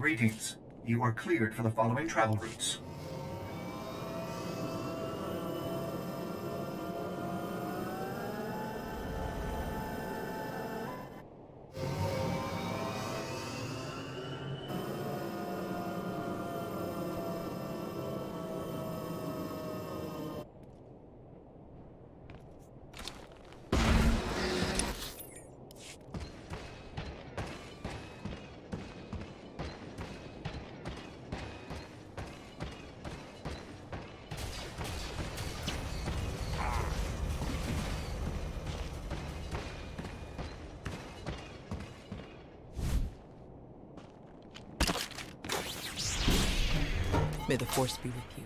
Greetings. You are cleared for the following travel routes. May the Force be with you.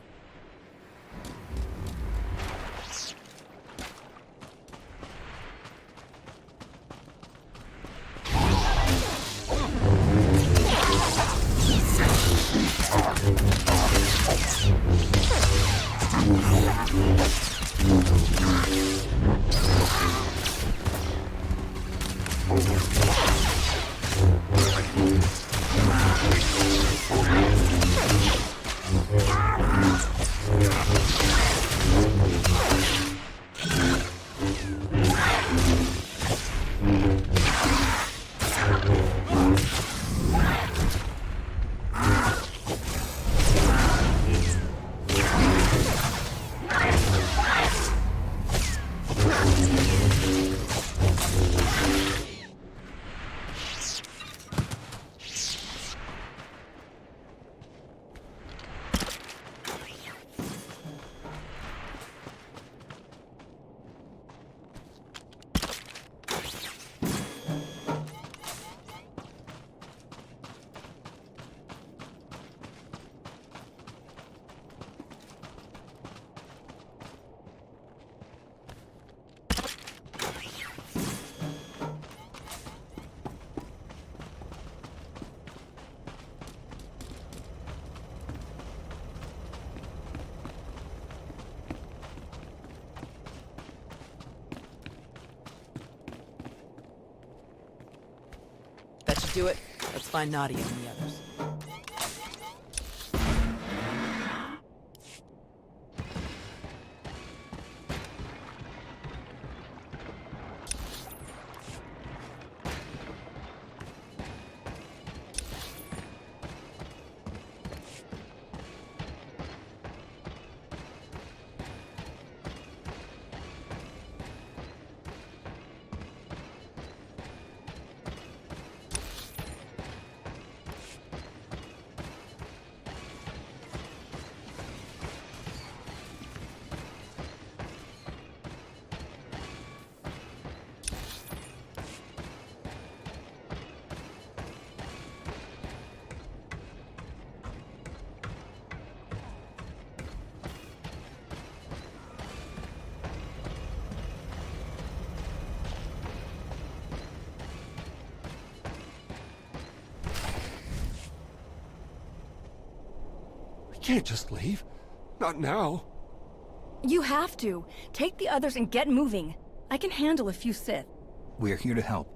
That should do it. Let's find Nadia and the others. Can't just leave. Not now. You have to. Take the others and get moving. I can handle a few Sith. We're here to help.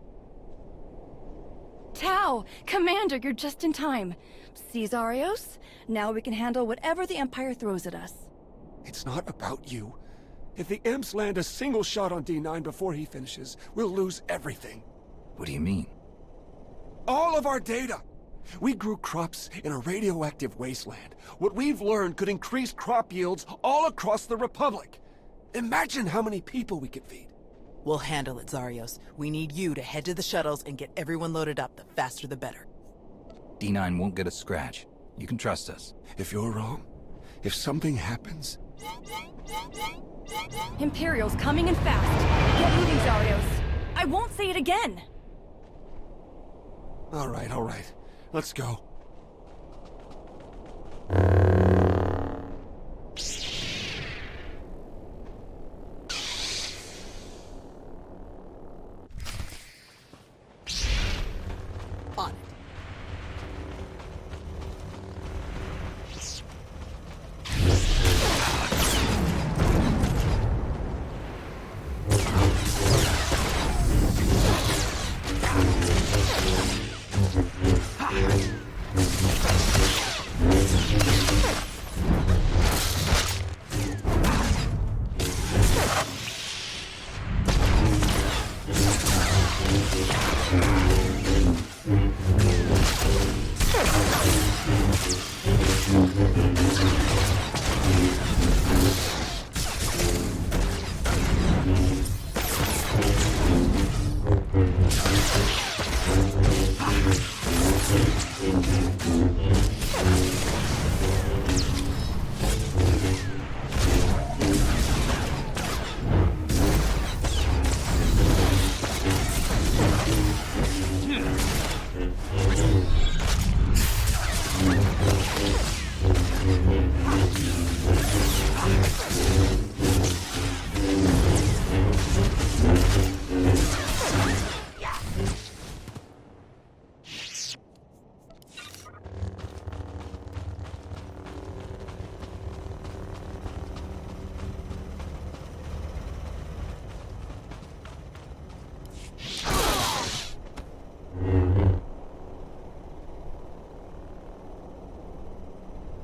Tau! Commander, you're just in time. See, Zarios? Now we can handle whatever the Empire throws at us. It's not about you. If the Imps land a single shot on D9 before he finishes, we'll lose everything. What do you mean? All of our data! We grew crops in a radioactive wasteland. What we've learned could increase crop yields all across the Republic. Imagine how many people we could feed. We'll handle it, Zarios. We need you to head to the shuttles and get everyone loaded up. The faster the better. D9 won't get a scratch. You can trust us. If you're wrong, if something happens... Imperials coming in fast. Get moving, Zarios. I won't say it again. All right. Let's go. On it.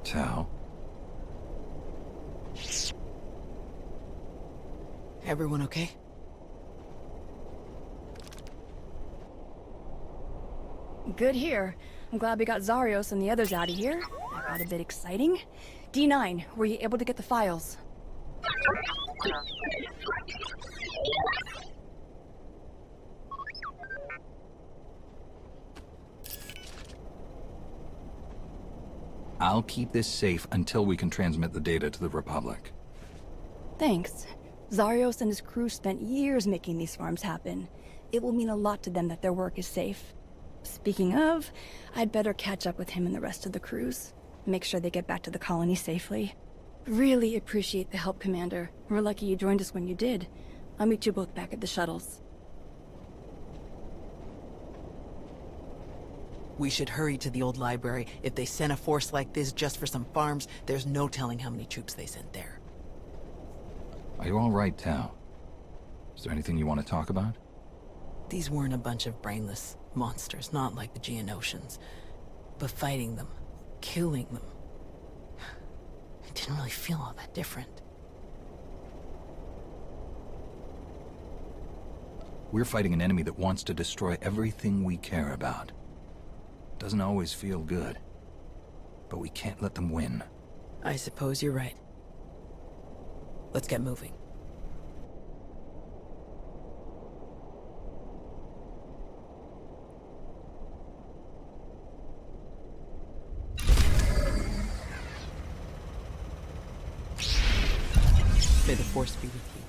Tao? Everyone okay? Good here. I'm glad we got Zarios and the others out of here. That got a bit exciting. D9, were you able to get the files? I'll keep this safe until we can transmit the data to the Republic. Thanks. Zarios and his crew spent years making these farms happen. It will mean a lot to them that their work is safe. Speaking of, I'd better catch up with him and the rest of the crews. Make sure they get back to the colony safely. Really appreciate the help, Commander. We're lucky you joined us when you did. I'll meet you both back at the shuttles. We should hurry to the old library. If they sent a force like this just for some farms, there's no telling how many troops they sent there. Are you all right, Tao? Is there anything you want to talk about? These weren't a bunch of brainless monsters, not like the Geonosians. But fighting them, killing them, it didn't really feel all that different. We're fighting an enemy that wants to destroy everything we care about. Doesn't always feel good. But we can't let them win. I suppose you're right. Let's get moving. May the Force be with you.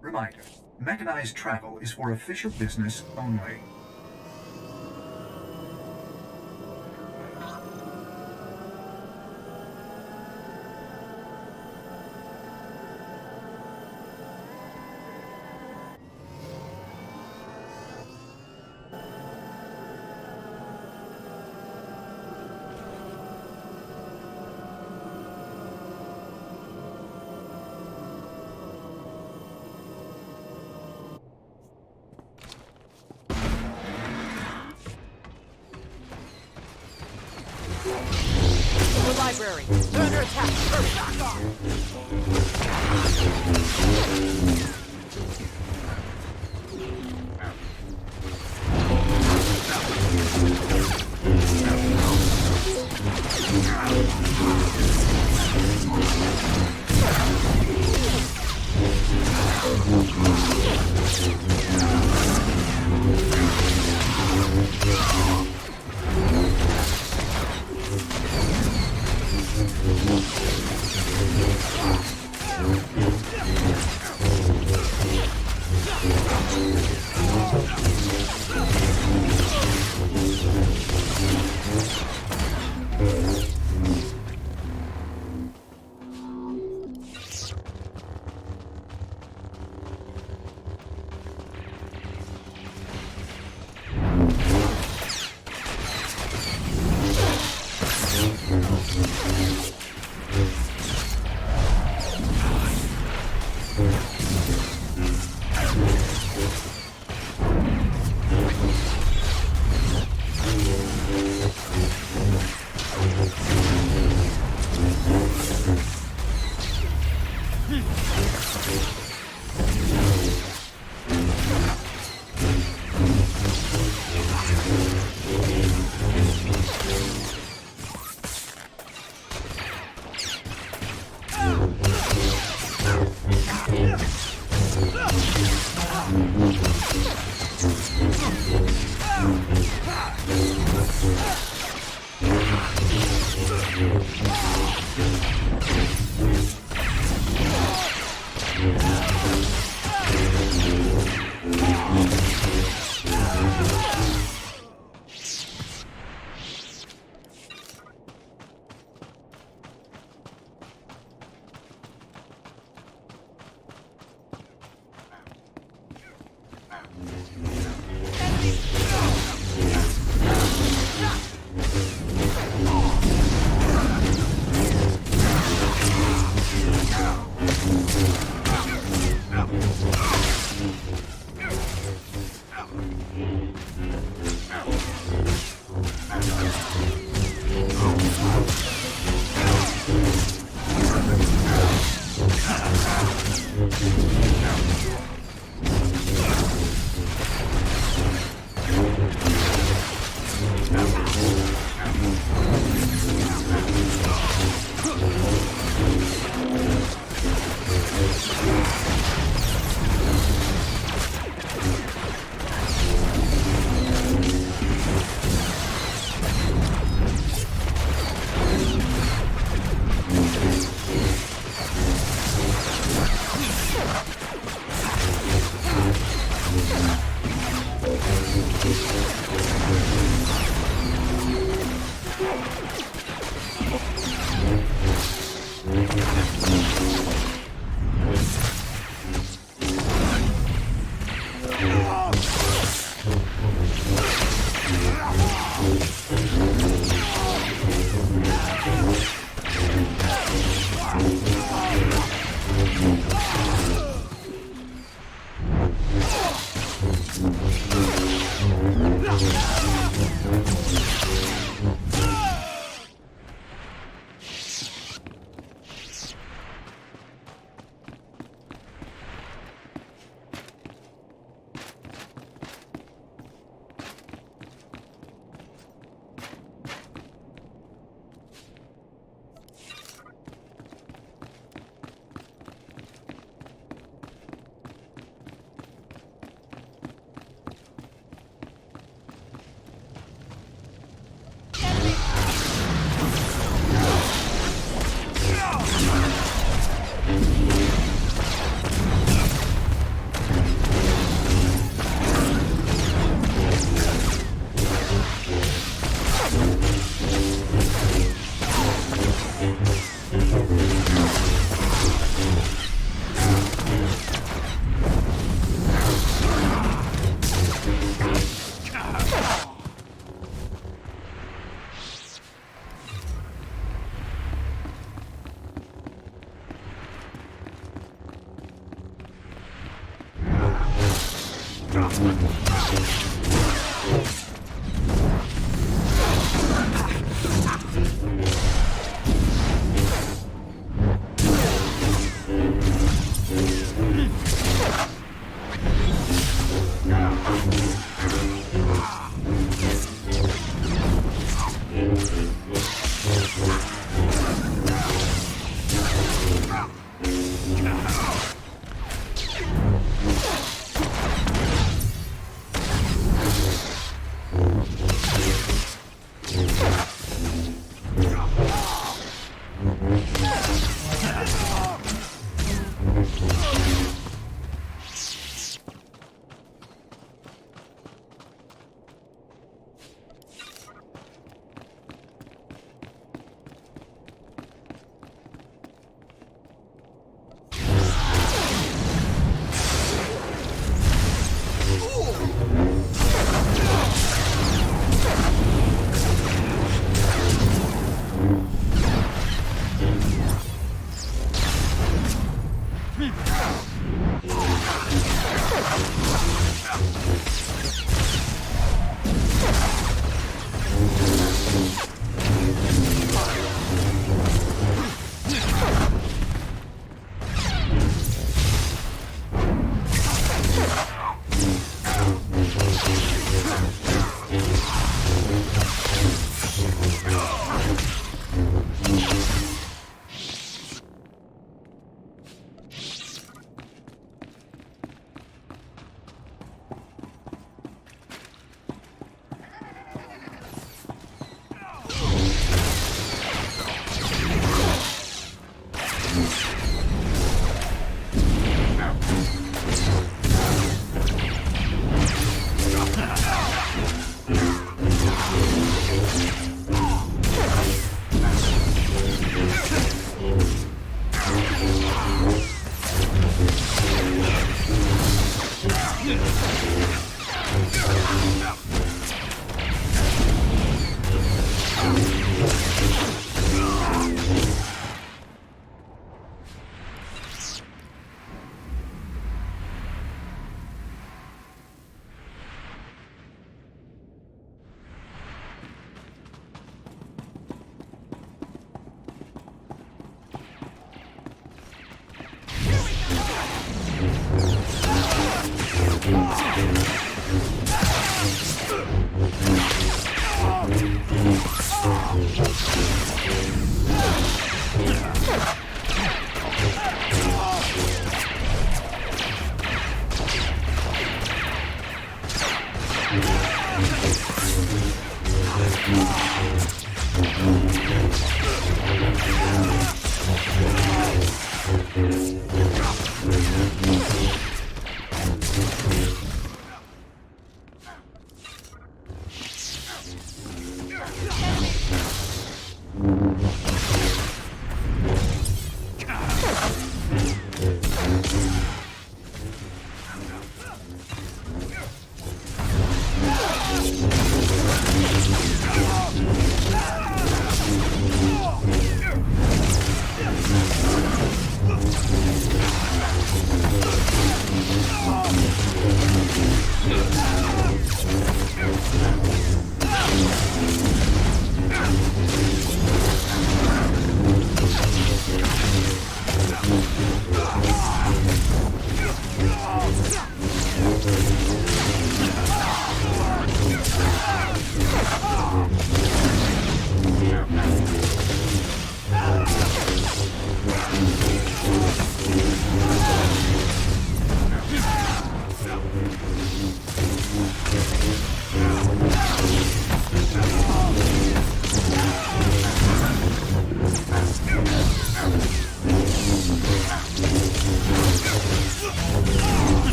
Reminder, mechanized travel is for official business only. The library! They're under attack! Hurry! Back off!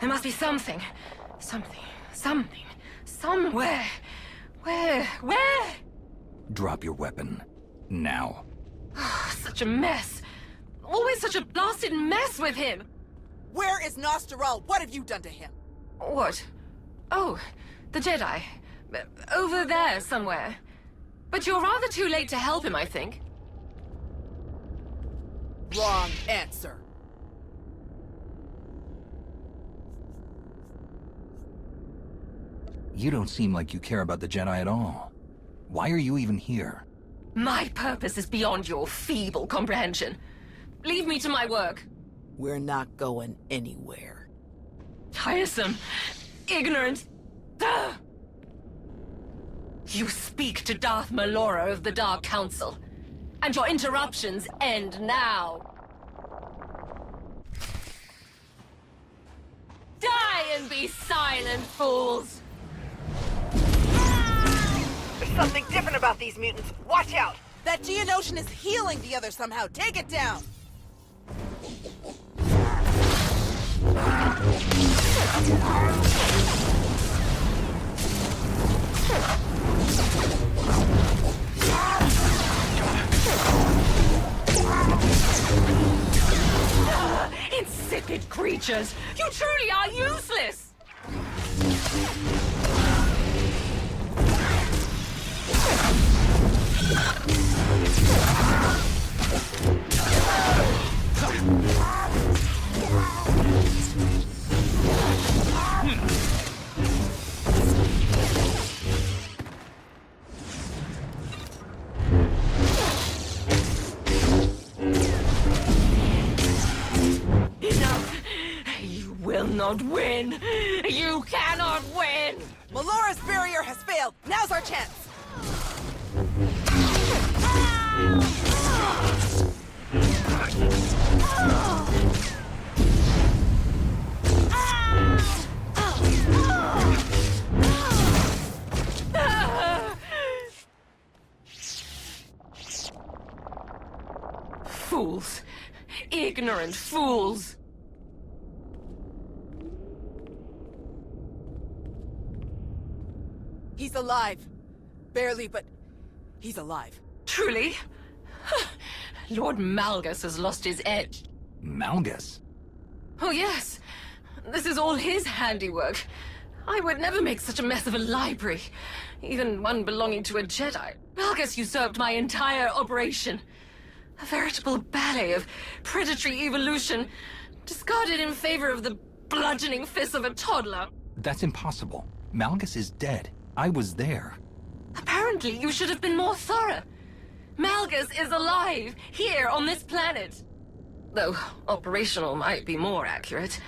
There must be something. Something. Somewhere. Where? Drop your weapon. Now. Such a mess. Always such a blasted mess with him. Where is Nostaral? What have you done to him? What? Oh, the Jedi. Over there somewhere. But you're rather too late to help him, I think. Wrong answer. You don't seem like you care about the Jedi at all. Why are you even here? My purpose is beyond your feeble comprehension. Leave me to my work. We're not going anywhere. Tiresome. Ignorant. Ugh. You speak to Darth Malora of the Dark Council. And your interruptions end now. Die and be silent, fools! There's something different about these mutants. Watch out! That Geonosian is healing the other somehow. Take it down! Insipid creatures! You truly are useless! Enough! You will not win! You cannot win! Melora's barrier has failed. Now's our chance. Fools. Ignorant fools. He's alive. Barely, but he's alive. Truly? Lord Malgus has lost his edge. Malgus? Oh yes. This is all his handiwork. I would never make such a mess of a library. Even one belonging to a Jedi. Malgus usurped my entire operation. A veritable ballet of predatory evolution, discarded in favor of the bludgeoning fists of a toddler. That's impossible. Malgus is dead. I was there. Apparently, you should have been more thorough. Malgus is alive, here on this planet. Though operational might be more accurate.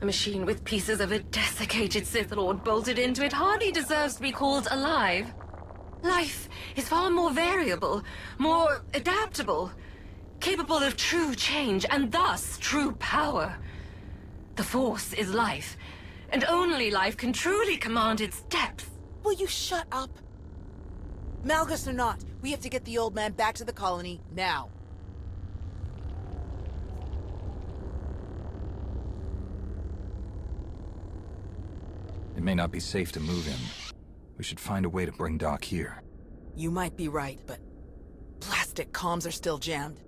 A machine with pieces of a desiccated Sith Lord bolted into it hardly deserves to be called alive. Life is far more variable, more adaptable, capable of true change, and thus true power. The Force is life, and only life can truly command its depth. Will you shut up? Malgus or not, we have to get the old man back to the colony now. It may not be safe to move him. We should find a way to bring Doc here. You might be right, but plastic comms are still jammed.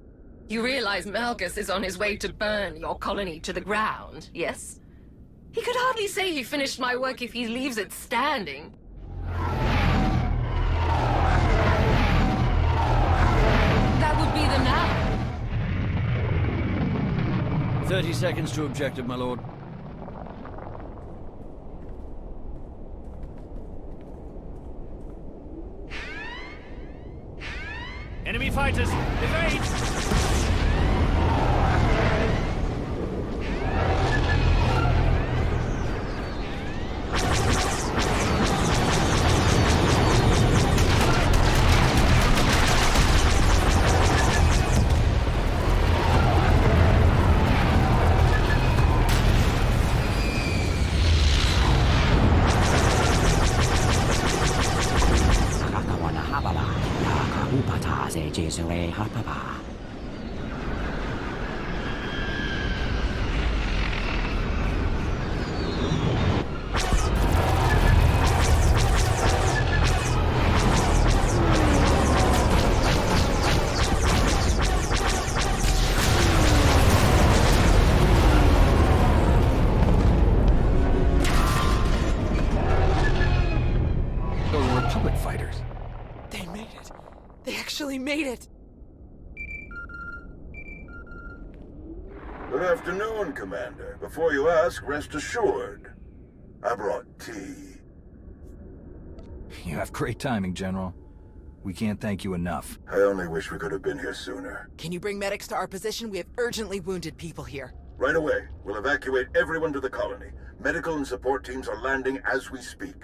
You realize Malgus is on his way to burn your colony to the ground, yes? He could hardly say he finished my work if he leaves it standing. That would be the now. 30 seconds to objective, my lord. Enemy fighters, evade! They actually made it! Good afternoon, Commander. Before you ask, rest assured. I brought tea. You have great timing, General. We can't thank you enough. I only wish we could have been here sooner. Can you bring medics to our position? We have urgently wounded people here. Right away. We'll evacuate everyone to the colony. Medical and support teams are landing as we speak.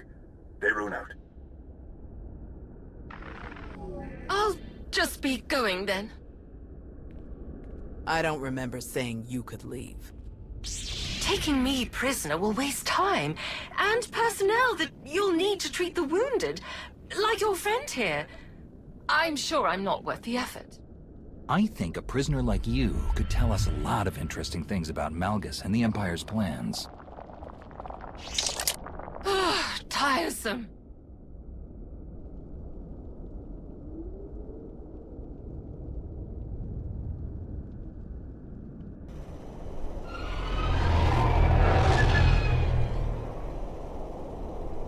Daerun out. I'll just be going then. I don't remember saying you could leave. Taking me prisoner will waste time, and personnel that you'll need to treat the wounded, like your friend here. I'm sure I'm not worth the effort. I think a prisoner like you could tell us a lot of interesting things about Malgus and the Empire's plans. Tiresome.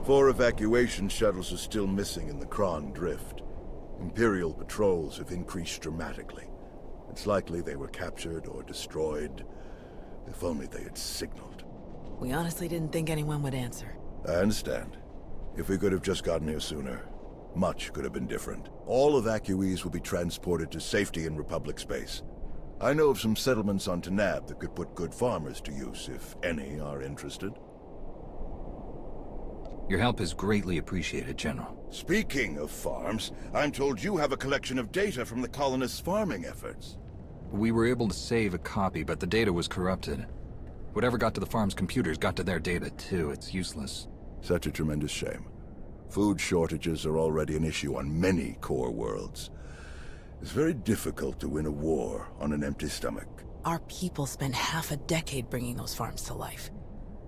Four evacuation shuttles are still missing in the Kron Drift. Imperial patrols have increased dramatically. It's likely they were captured or destroyed. If only they had signaled. We honestly didn't think anyone would answer. I understand. If we could have just gotten here sooner, much could have been different. All evacuees will be transported to safety in Republic space. I know of some settlements on Tanab that could put good farmers to use, if any are interested. Your help is greatly appreciated, General. Speaking of farms, I'm told you have a collection of data from the colonists' farming efforts. We were able to save a copy, but the data was corrupted. Whatever got to the farm's computers got to their data, too. It's useless. Such a tremendous shame. Food shortages are already an issue on many core worlds. It's very difficult to win a war on an empty stomach. Our people spent half a decade bringing those farms to life.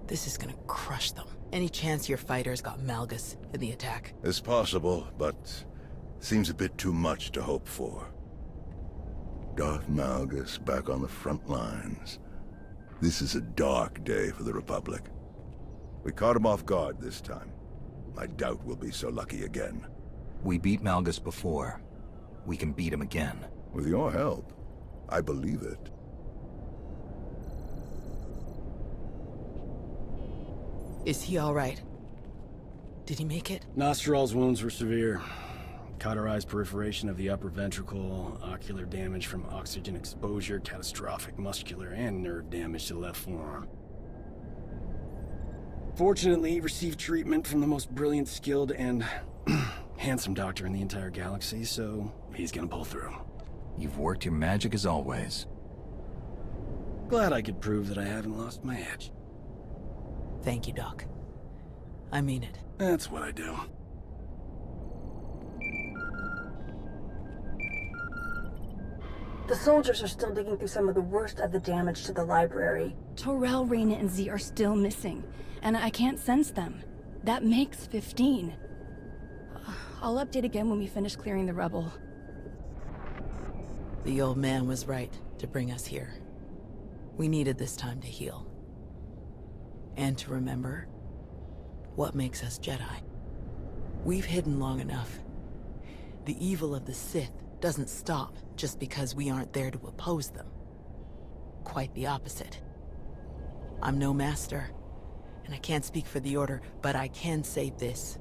This is gonna crush them. Any chance your fighters got Malgus in the attack? It's possible, but seems a bit too much to hope for. Darth Malgus back on the front lines. This is a dark day for the Republic. We caught him off guard this time. I doubt we'll be so lucky again. We beat Malgus before. We can beat him again. With your help, I believe it. Is he all right? Did he make it? Nostral's wounds were severe. Cauterized perforation of the upper ventricle, ocular damage from oxygen exposure, catastrophic muscular and nerve damage to the left forearm. Fortunately, he received treatment from the most brilliant, skilled, and handsome doctor in the entire galaxy, so he's gonna pull through. You've worked your magic as always. Glad I could prove that I haven't lost my edge. Thank you, Doc. I mean it. That's what I do. The soldiers are still digging through some of the worst of the damage to the library. Torel, Reyna, and Z are still missing, and I can't sense them. That makes 15. I'll update again when we finish clearing the rubble. The old man was right to bring us here. We needed this time to heal. And to remember what makes us Jedi. We've hidden long enough. The evil of the Sith doesn't stop just because we aren't there to oppose them. Quite the opposite. I'm no master, and I can't speak for the Order, but I can say this.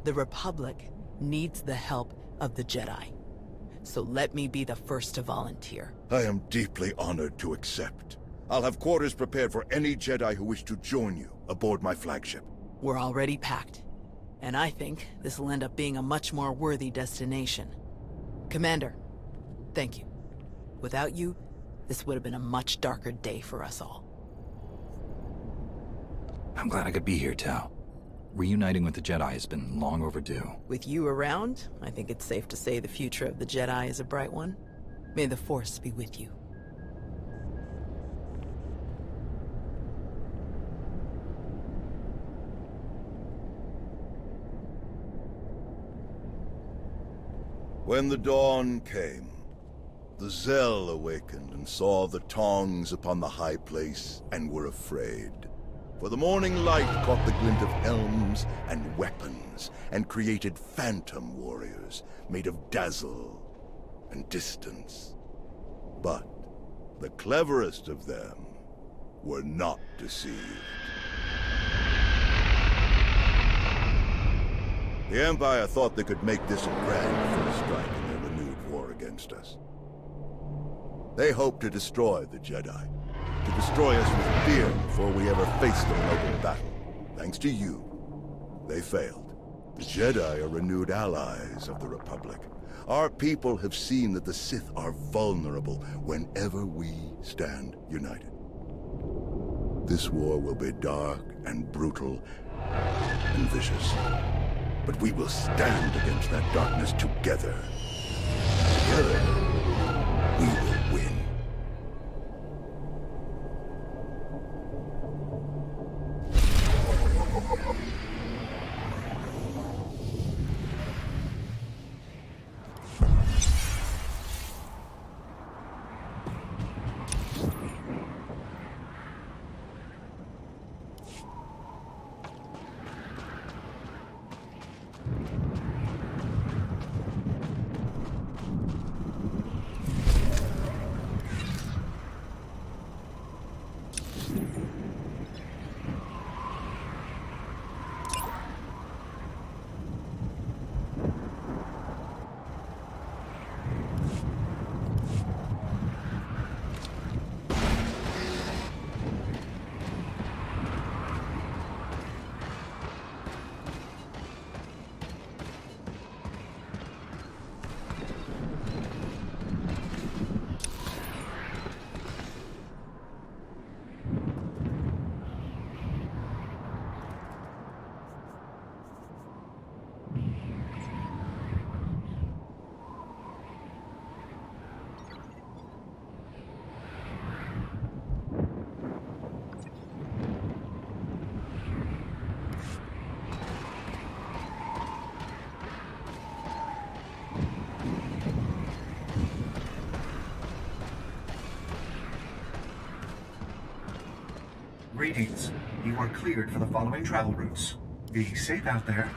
The Republic needs the help of the Jedi. So let me be the first to volunteer. I am deeply honored to accept. I'll have quarters prepared for any Jedi who wish to join you aboard my flagship. We're already packed, and I think this will end up being a much more worthy destination. Commander, thank you. Without you, this would have been a much darker day for us all. I'm glad I could be here, Tao. Reuniting with the Jedi has been long overdue. With you around, I think it's safe to say the future of the Jedi is a bright one. May the Force be with you. When the dawn came, the Zell awakened and saw the Tongs upon the high place and were afraid. For the morning light caught the glint of helms and weapons, and created phantom warriors made of dazzle and distance. But the cleverest of them were not deceived. The Empire thought they could make this a grand first strike in their renewed war against us. They hoped to destroy the Jedi, to destroy us with fear before we ever faced them in open battle. Thanks to you, they failed. The Jedi are renewed allies of the Republic. Our people have seen that the Sith are vulnerable whenever we stand united. This war will be dark and brutal and vicious. But we will stand against that darkness together. Together, we will win. Greetings. You are cleared for the following travel routes. Be safe out there.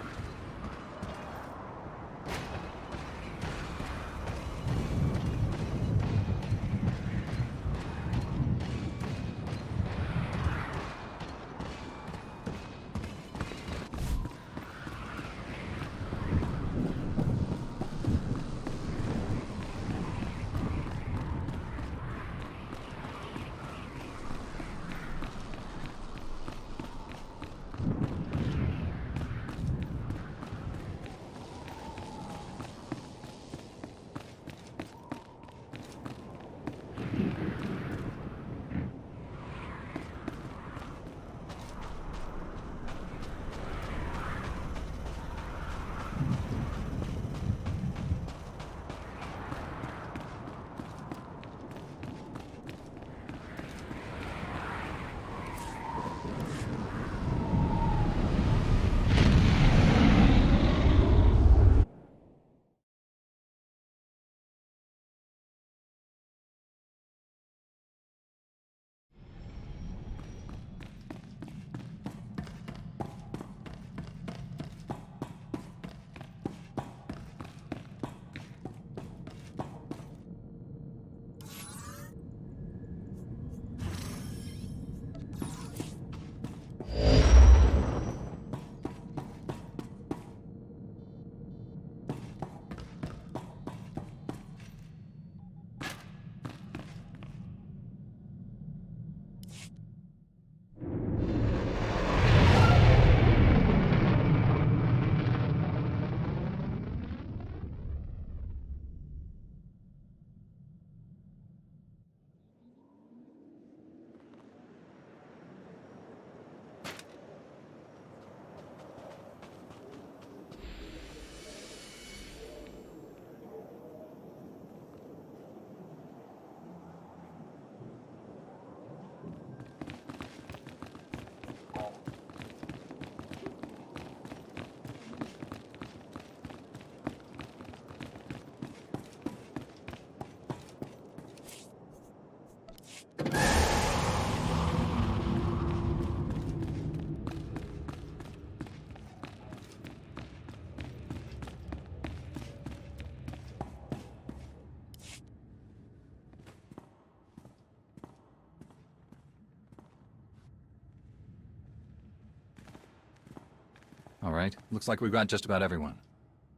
right. Looks like we've got just about everyone.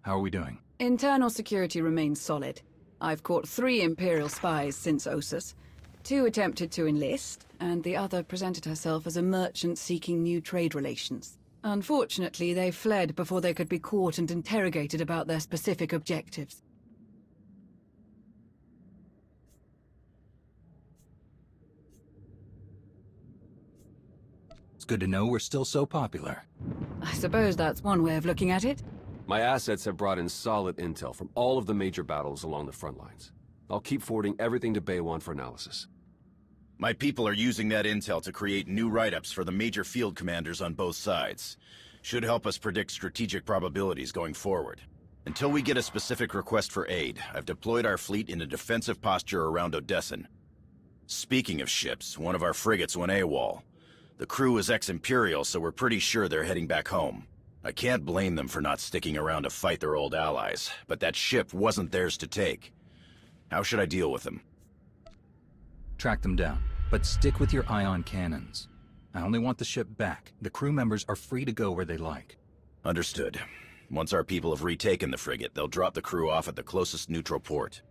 How are we doing? Internal security remains solid. I've caught 3 Imperial spies since Ossus. 2 attempted to enlist, and the other presented herself as a merchant seeking new trade relations. Unfortunately, they fled before they could be caught and interrogated about their specific objectives. It's good to know we're still so popular. I suppose that's one way of looking at it. My assets have brought in solid intel from all of the major battles along the front lines. I'll keep forwarding everything to Baywan for analysis. My people are using that intel to create new write-ups for the major field commanders on both sides. Should help us predict strategic probabilities going forward. Until we get a specific request for aid, I've deployed our fleet in a defensive posture around Odessin. Speaking of ships, one of our frigates went AWOL. The crew is ex-Imperial, so we're pretty sure they're heading back home. I can't blame them for not sticking around to fight their old allies, but that ship wasn't theirs to take. How should I deal with them? Track them down, but stick with your ion cannons. I only want the ship back. The crew members are free to go where they like. Understood. Once our people have retaken the frigate, they'll drop the crew off at the closest neutral port.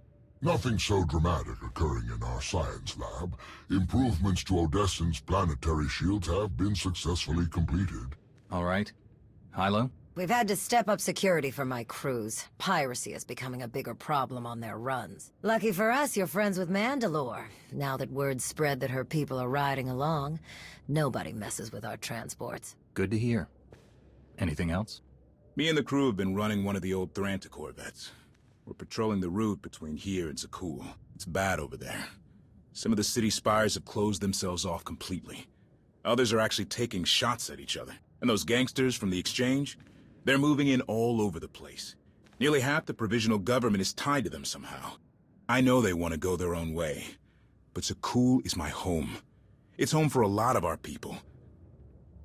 Nothing so dramatic occurring in our science lab. Improvements to Odessin's planetary shields have been successfully completed. All right. Hilo? We've had to step up security for my crews. Piracy is becoming a bigger problem on their runs. Lucky for us, you're friends with Mandalore. Now that word's spread that her people are riding along, nobody messes with our transports. Good to hear. Anything else? Me and the crew have been running one of the old Thranta corvettes. We're patrolling the route between here and Zakul. It's bad over there. Some of the city spires have closed themselves off completely. Others are actually taking shots at each other. And those gangsters from the exchange? They're moving in all over the place. Nearly half the provisional government is tied to them somehow. I know they want to go their own way. But Zakul is my home. It's home for a lot of our people.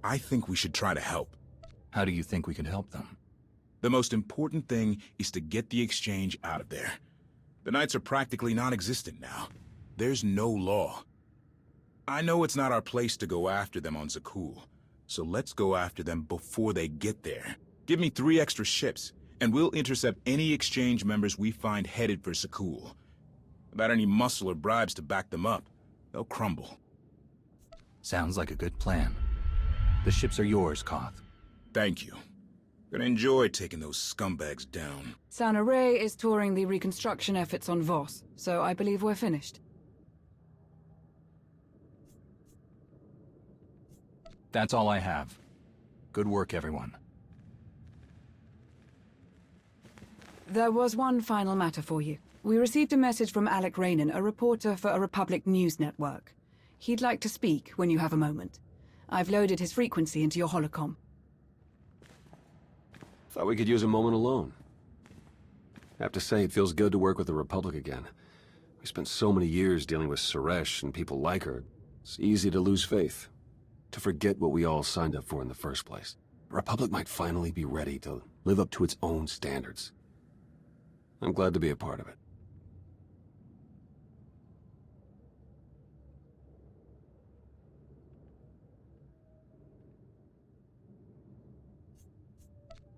I think we should try to help. How do you think we could help them? The most important thing is to get the exchange out of there. The Knights are practically non-existent now. There's no law. I know it's not our place to go after them on Zakul, so let's go after them before they get there. Give me 3 extra ships, and we'll intercept any exchange members we find headed for Zakul. Without any muscle or bribes to back them up, they'll crumble. Sounds like a good plan. The ships are yours, Koth. Thank you. Gonna enjoy taking those scumbags down. Sana Ray is touring the reconstruction efforts on Voss, so I believe we're finished. That's all I have. Good work, everyone. There was one final matter for you. We received a message from Alec Rainan, a reporter for a Republic news network. He'd like to speak when you have a moment. I've loaded his frequency into your holocom. Thought we could use a moment alone. I have to say, it feels good to work with the Republic again. We spent so many years dealing with Suresh and people like her. It's easy to lose faith. To forget what we all signed up for in the first place. The Republic might finally be ready to live up to its own standards. I'm glad to be a part of it.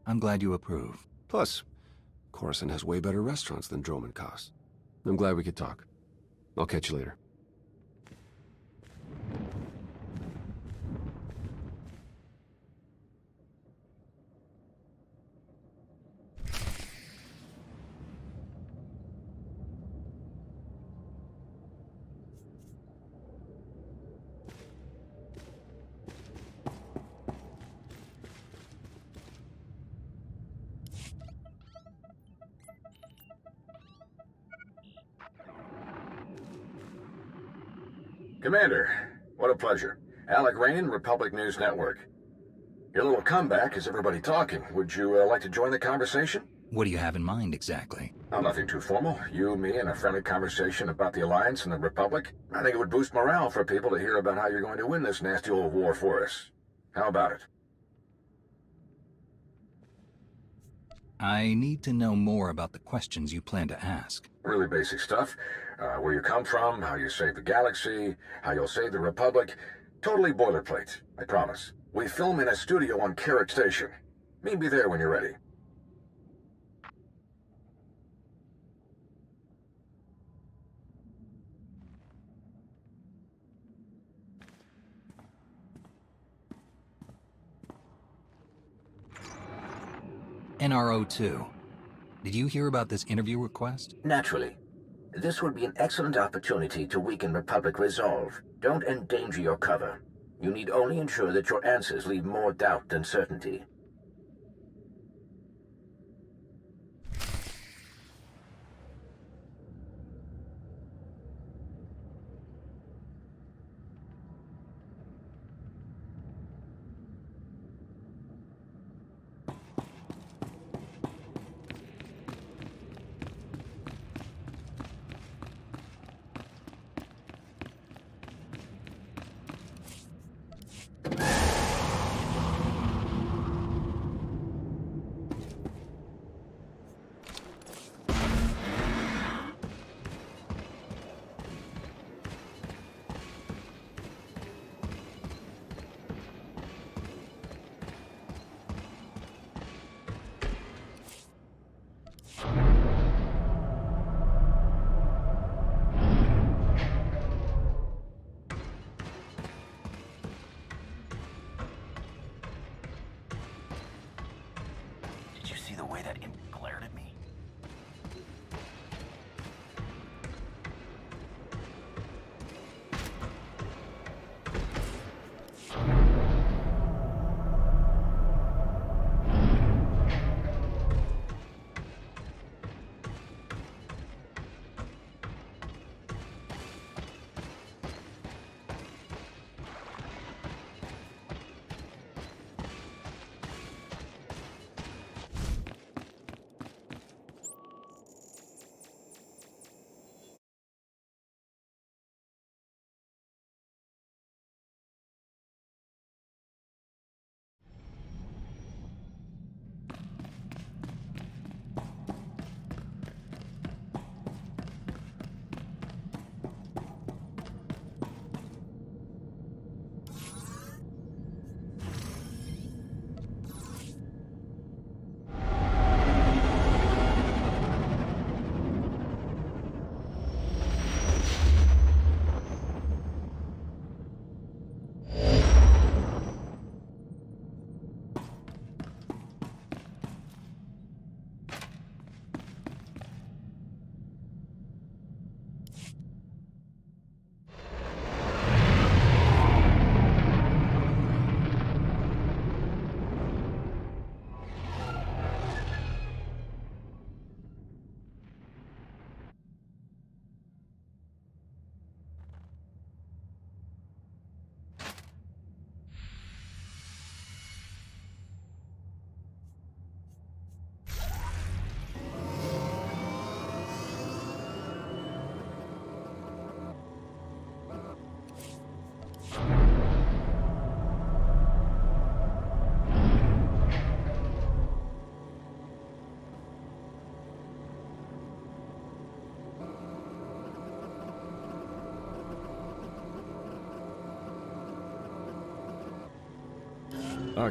I'm glad you approve. Plus, Coruscant has way better restaurants than Droman Kos. I'm glad we could talk. I'll catch you later. Commander, what a pleasure. Alec Rainan, Republic News Network. Your little comeback has everybody talking. Would you like to join the conversation? What do you have in mind, exactly? Oh, nothing too formal. You, me, and a friendly conversation about the Alliance and the Republic. I think it would boost morale for people to hear about how you're going to win this nasty old war for us. How about it? I need to know more about the questions you plan to ask. Really basic stuff. Where you come from, how you save the galaxy, how you'll save the Republic. Totally boilerplate, I promise. We film in a studio on Carrick Station. Meet me there when you're ready. NRO2. Did you hear about this interview request? Naturally. This would be an excellent opportunity to weaken Republic resolve. Don't endanger your cover. You need only ensure that your answers leave more doubt than certainty.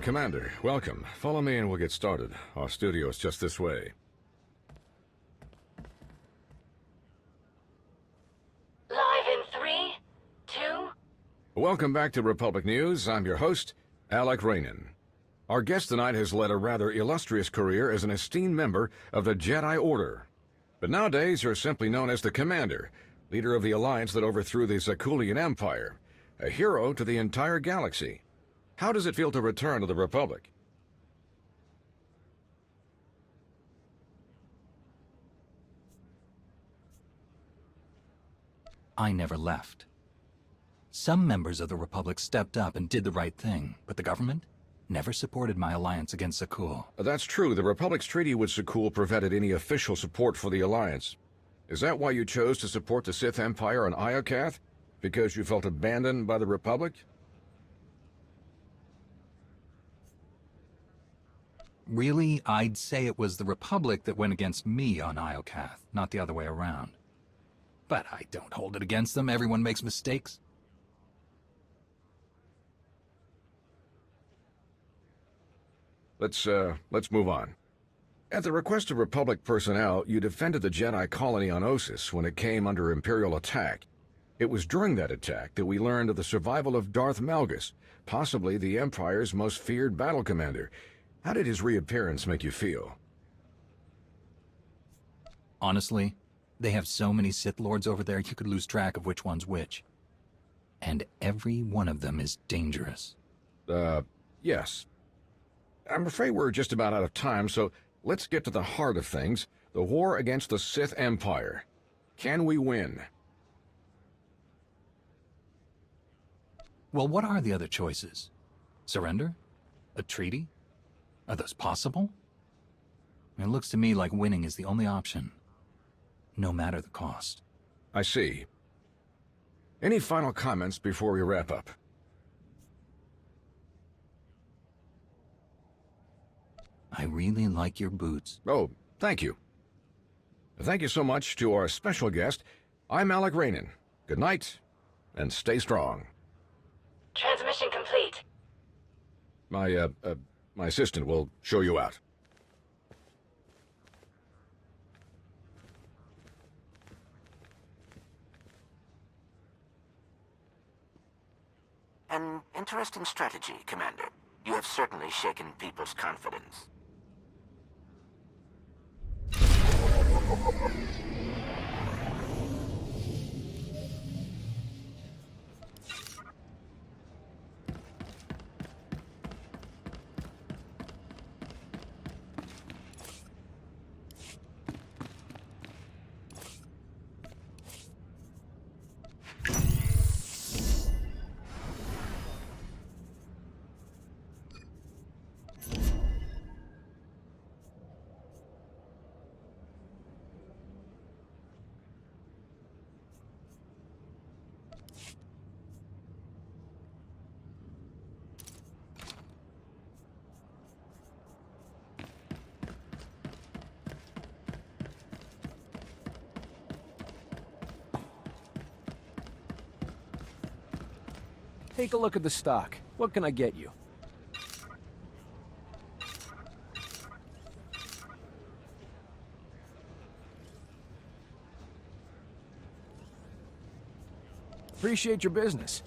Commander, welcome. Follow me and we'll get started. Our studio is just this way. Live in 3, 2... Welcome back to Republic News. I'm your host, Alec Rainan. Our guest tonight has led a rather illustrious career as an esteemed member of the Jedi Order. But nowadays, you're simply known as the Commander, leader of the alliance that overthrew the Zakulian Empire, a hero to the entire galaxy. How does it feel to return to the Republic? I never left. Some members of the Republic stepped up and did the right thing, but the government never supported my alliance against Zakul. That's true. The Republic's treaty with Zakul prevented any official support for the alliance. Is that why you chose to support the Sith Empire on Iokath? Because you felt abandoned by the Republic? Really, I'd say it was the Republic that went against me on Iokath, not the other way around. But I don't hold it against them. Everyone makes mistakes. Let's move on. At the request of Republic personnel, you defended the Jedi colony on Ossus when it came under Imperial attack. It was during that attack that we learned of the survival of Darth Malgus, possibly the Empire's most feared battle commander. How did his reappearance make you feel? Honestly, they have so many Sith Lords over there you could lose track of which one's which. And every one of them is dangerous. Yes. I'm afraid we're just about out of time, so let's get to the heart of things. The war against the Sith Empire. Can we win? Well, what are the other choices? Surrender? A treaty? Are those possible? It looks to me like winning is the only option, no matter the cost. I see. Any final comments before we wrap up? I really like your boots. Oh, thank you. Thank you so much to our special guest. I'm Alec Raynon. Good night, and stay strong. Transmission complete. My assistant will show you out. An interesting strategy, Commander. You have certainly shaken people's confidence. Take a look at the stock. What can I get you? Appreciate your business.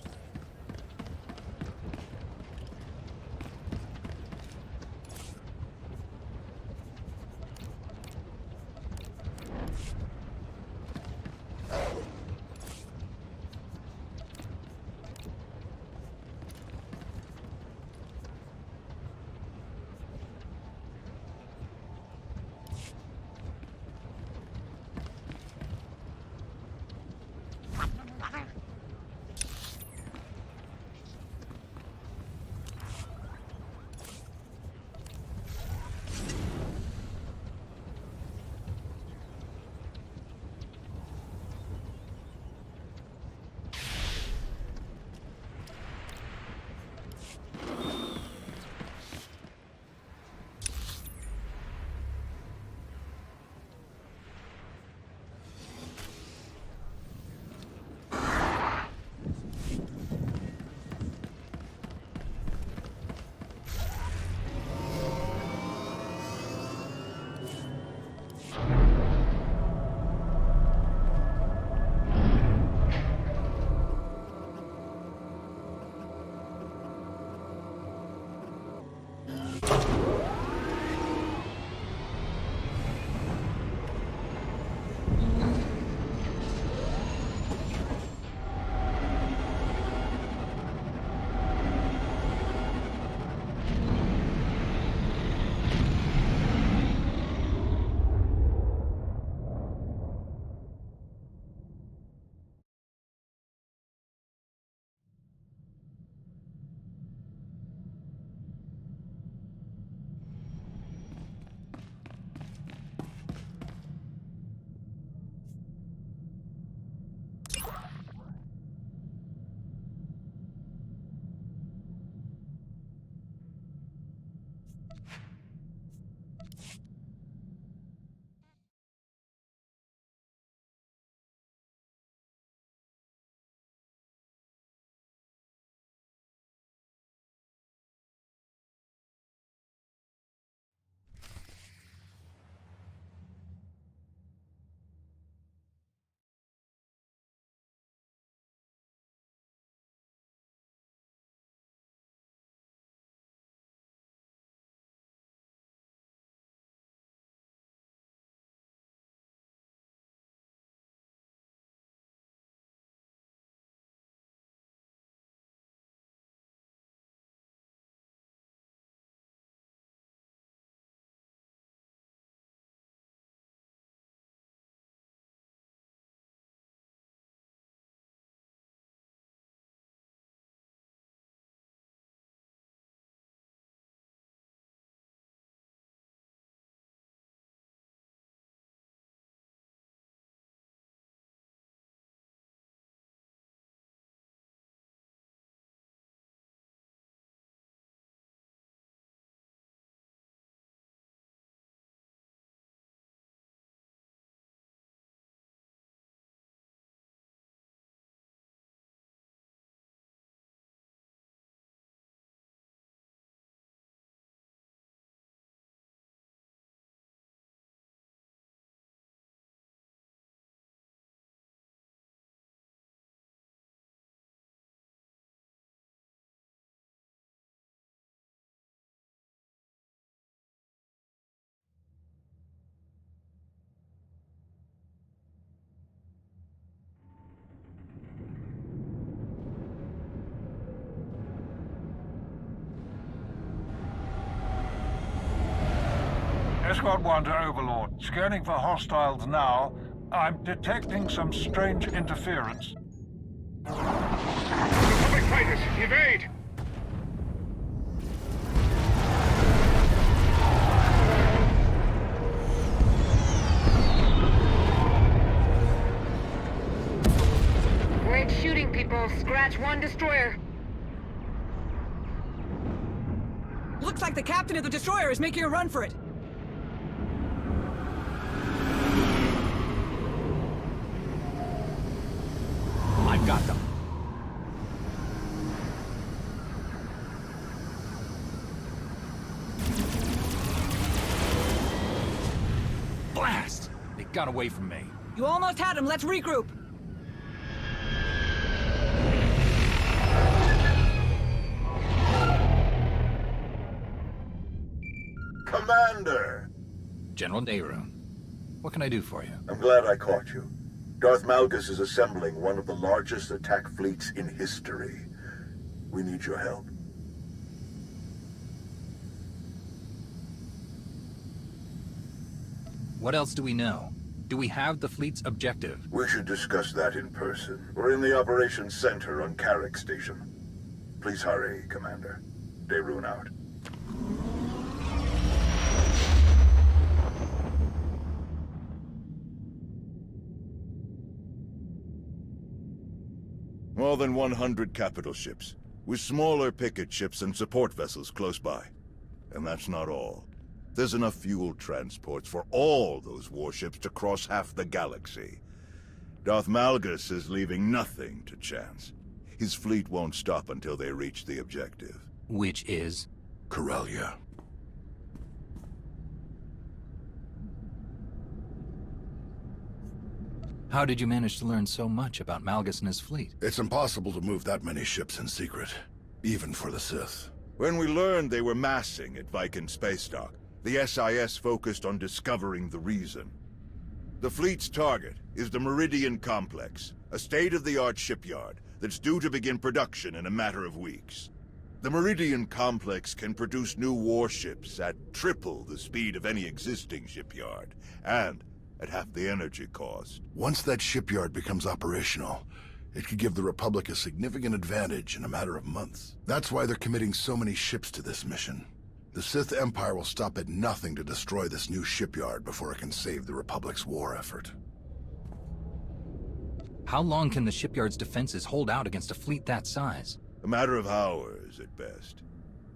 Squad 1 to Overlord. Scanning for hostiles now. I'm detecting some strange interference. Republic fighters, evade! Great shooting, people. Scratch one destroyer. Looks like the captain of the destroyer is making a run for it. I've got them. Blast! They got away from me. You almost had him. Let's regroup. Commander! General Daerun, what can I do for you? I'm glad I caught you. Darth Malgus is assembling one of the largest attack fleets in history. We need your help. What else do we know? Do we have the fleet's objective? We should discuss that in person. We're in the operations center on Carrick Station. Please hurry, Commander. Daerun out. More than 100 capital ships, with smaller picket ships and support vessels close by. And that's not all. There's enough fuel transports for all those warships to cross half the galaxy. Darth Malgus is leaving nothing to chance. His fleet won't stop until they reach the objective. Which is? Corellia. How did you manage to learn so much about Malgus and his fleet? It's impossible to move that many ships in secret, even for the Sith. When we learned they were massing at Viken Space Dock, the SIS focused on discovering the reason. The fleet's target is the Meridian Complex, a state-of-the-art shipyard that's due to begin production in a matter of weeks. The Meridian Complex can produce new warships at triple the speed of any existing shipyard, and at half the energy cost. Once that shipyard becomes operational, it could give the Republic a significant advantage in a matter of months. That's why they're committing so many ships to this mission. The Sith Empire will stop at nothing to destroy this new shipyard before it can save the Republic's war effort. How long can the shipyard's defenses hold out against a fleet that size? A matter of hours, at best.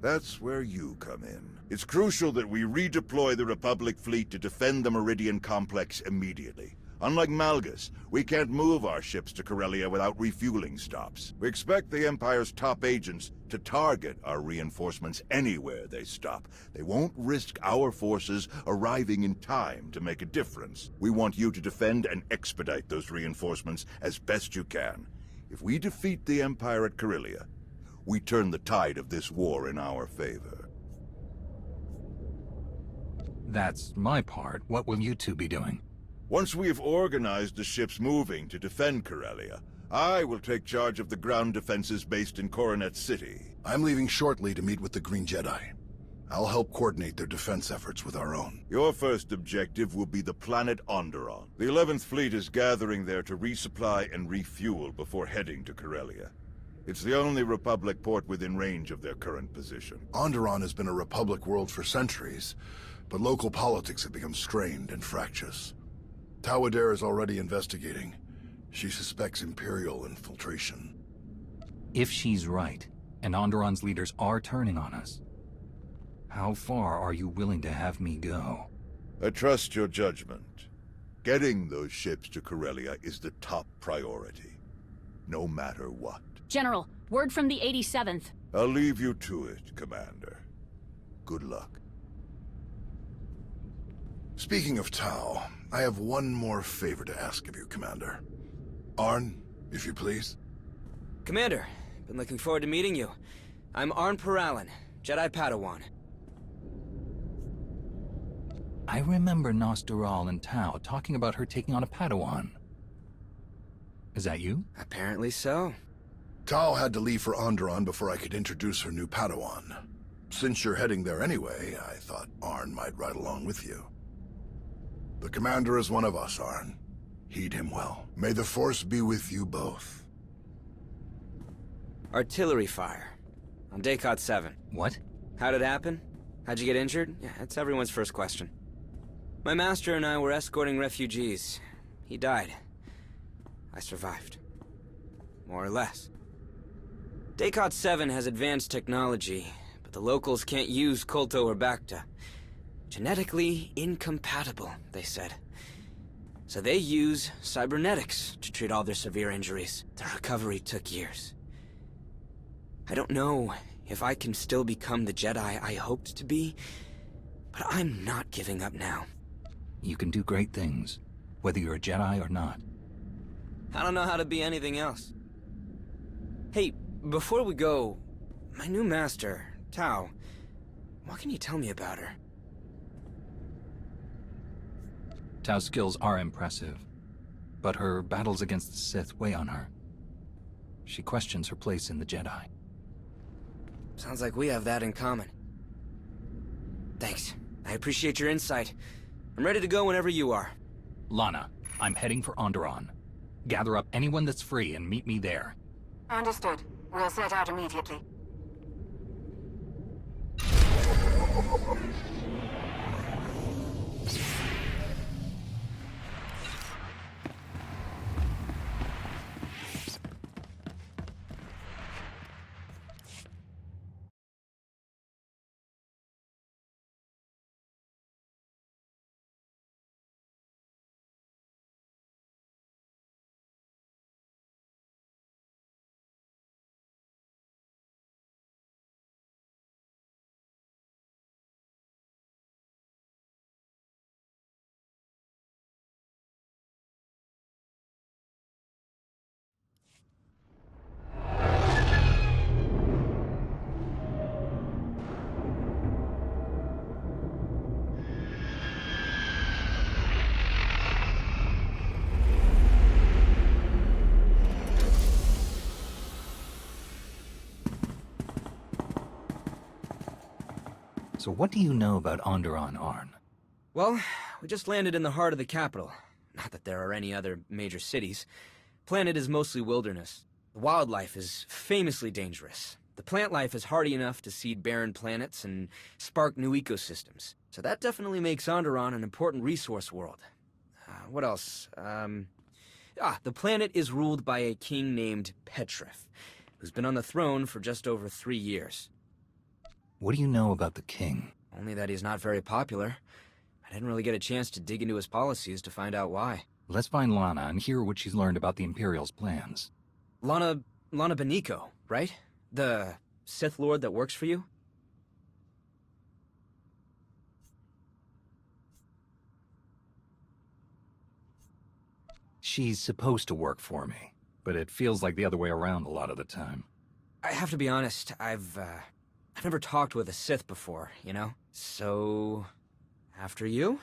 That's where you come in. It's crucial that we redeploy the Republic fleet to defend the Meridian Complex immediately. Unlike Malgus, we can't move our ships to Corellia without refueling stops. We expect the Empire's top agents to target our reinforcements anywhere they stop. They won't risk our forces arriving in time to make a difference. We want you to defend and expedite those reinforcements as best you can. If we defeat the Empire at Corellia, we turn the tide of this war in our favor. That's my part. What will you two be doing? Once we have organized the ships moving to defend Corellia, I will take charge of the ground defenses based in Coronet City. I'm leaving shortly to meet with the Green Jedi. I'll help coordinate their defense efforts with our own. Your first objective will be the planet Onderon. The 11th Fleet is gathering there to resupply and refuel before heading to Corellia. It's the only Republic port within range of their current position. Onderon has been a Republic world for centuries, but local politics have become strained and fractious. Tawadare is already investigating. She suspects Imperial infiltration. If she's right, and Onderon's leaders are turning on us, how far are you willing to have me go? I trust your judgment. Getting those ships to Corellia is the top priority, no matter what. General, word from the 87th. I'll leave you to it, Commander. Good luck. Speaking of Tau, I have one more favor to ask of you, Commander. Arn, if you please. Commander, been looking forward to meeting you. I'm Arn Paralan, Jedi Padawan. I remember Nostaral and Tau talking about her taking on a Padawan. Is that you? Apparently so. Tau had to leave for Onderon before I could introduce her new Padawan. Since you're heading there anyway, I thought Arn might ride along with you. The commander is one of us, Arn. Heed him well. May the Force be with you both. Artillery fire. On Daycot 7. What? How'd it happen? How'd you get injured? Yeah, that's everyone's first question. My master and I were escorting refugees. He died. I survived. More or less. Daycot 7 has advanced technology, but the locals can't use Kolto or Bacta. Genetically incompatible, they said. So they use cybernetics to treat all their severe injuries. The recovery took years. I don't know if I can still become the Jedi I hoped to be, but I'm not giving up now. You can do great things, whether you're a Jedi or not. I don't know how to be anything else. Hey, before we go, my new master, Tao, what can you tell me about her? Tao's skills are impressive, but her battles against the Sith weigh on her. She questions her place in the Jedi. Sounds like we have that in common. Thanks. I appreciate your insight. I'm ready to go whenever you are. Lana, I'm heading for Onderon. Gather up anyone that's free and meet me there. Understood. We'll set out immediately. So what do you know about Onderon, Arn? Well, we just landed in the heart of the capital. Not that there are any other major cities. Planet is mostly wilderness. The wildlife is famously dangerous. The plant life is hardy enough to seed barren planets and spark new ecosystems. So that definitely makes Onderon an important resource world. What else? The planet is ruled by a king named Petrif, who's been on the throne for just over 3 years. What do you know about the king? Only that he's not very popular. I didn't really get a chance to dig into his policies to find out why. Let's find Lana and hear what she's learned about the Imperial's plans. Lana Beniko, right? The Sith Lord that works for you? She's supposed to work for me, but it feels like the other way around a lot of the time. I have to be honest, I've never talked with a Sith before, you know? So, after you?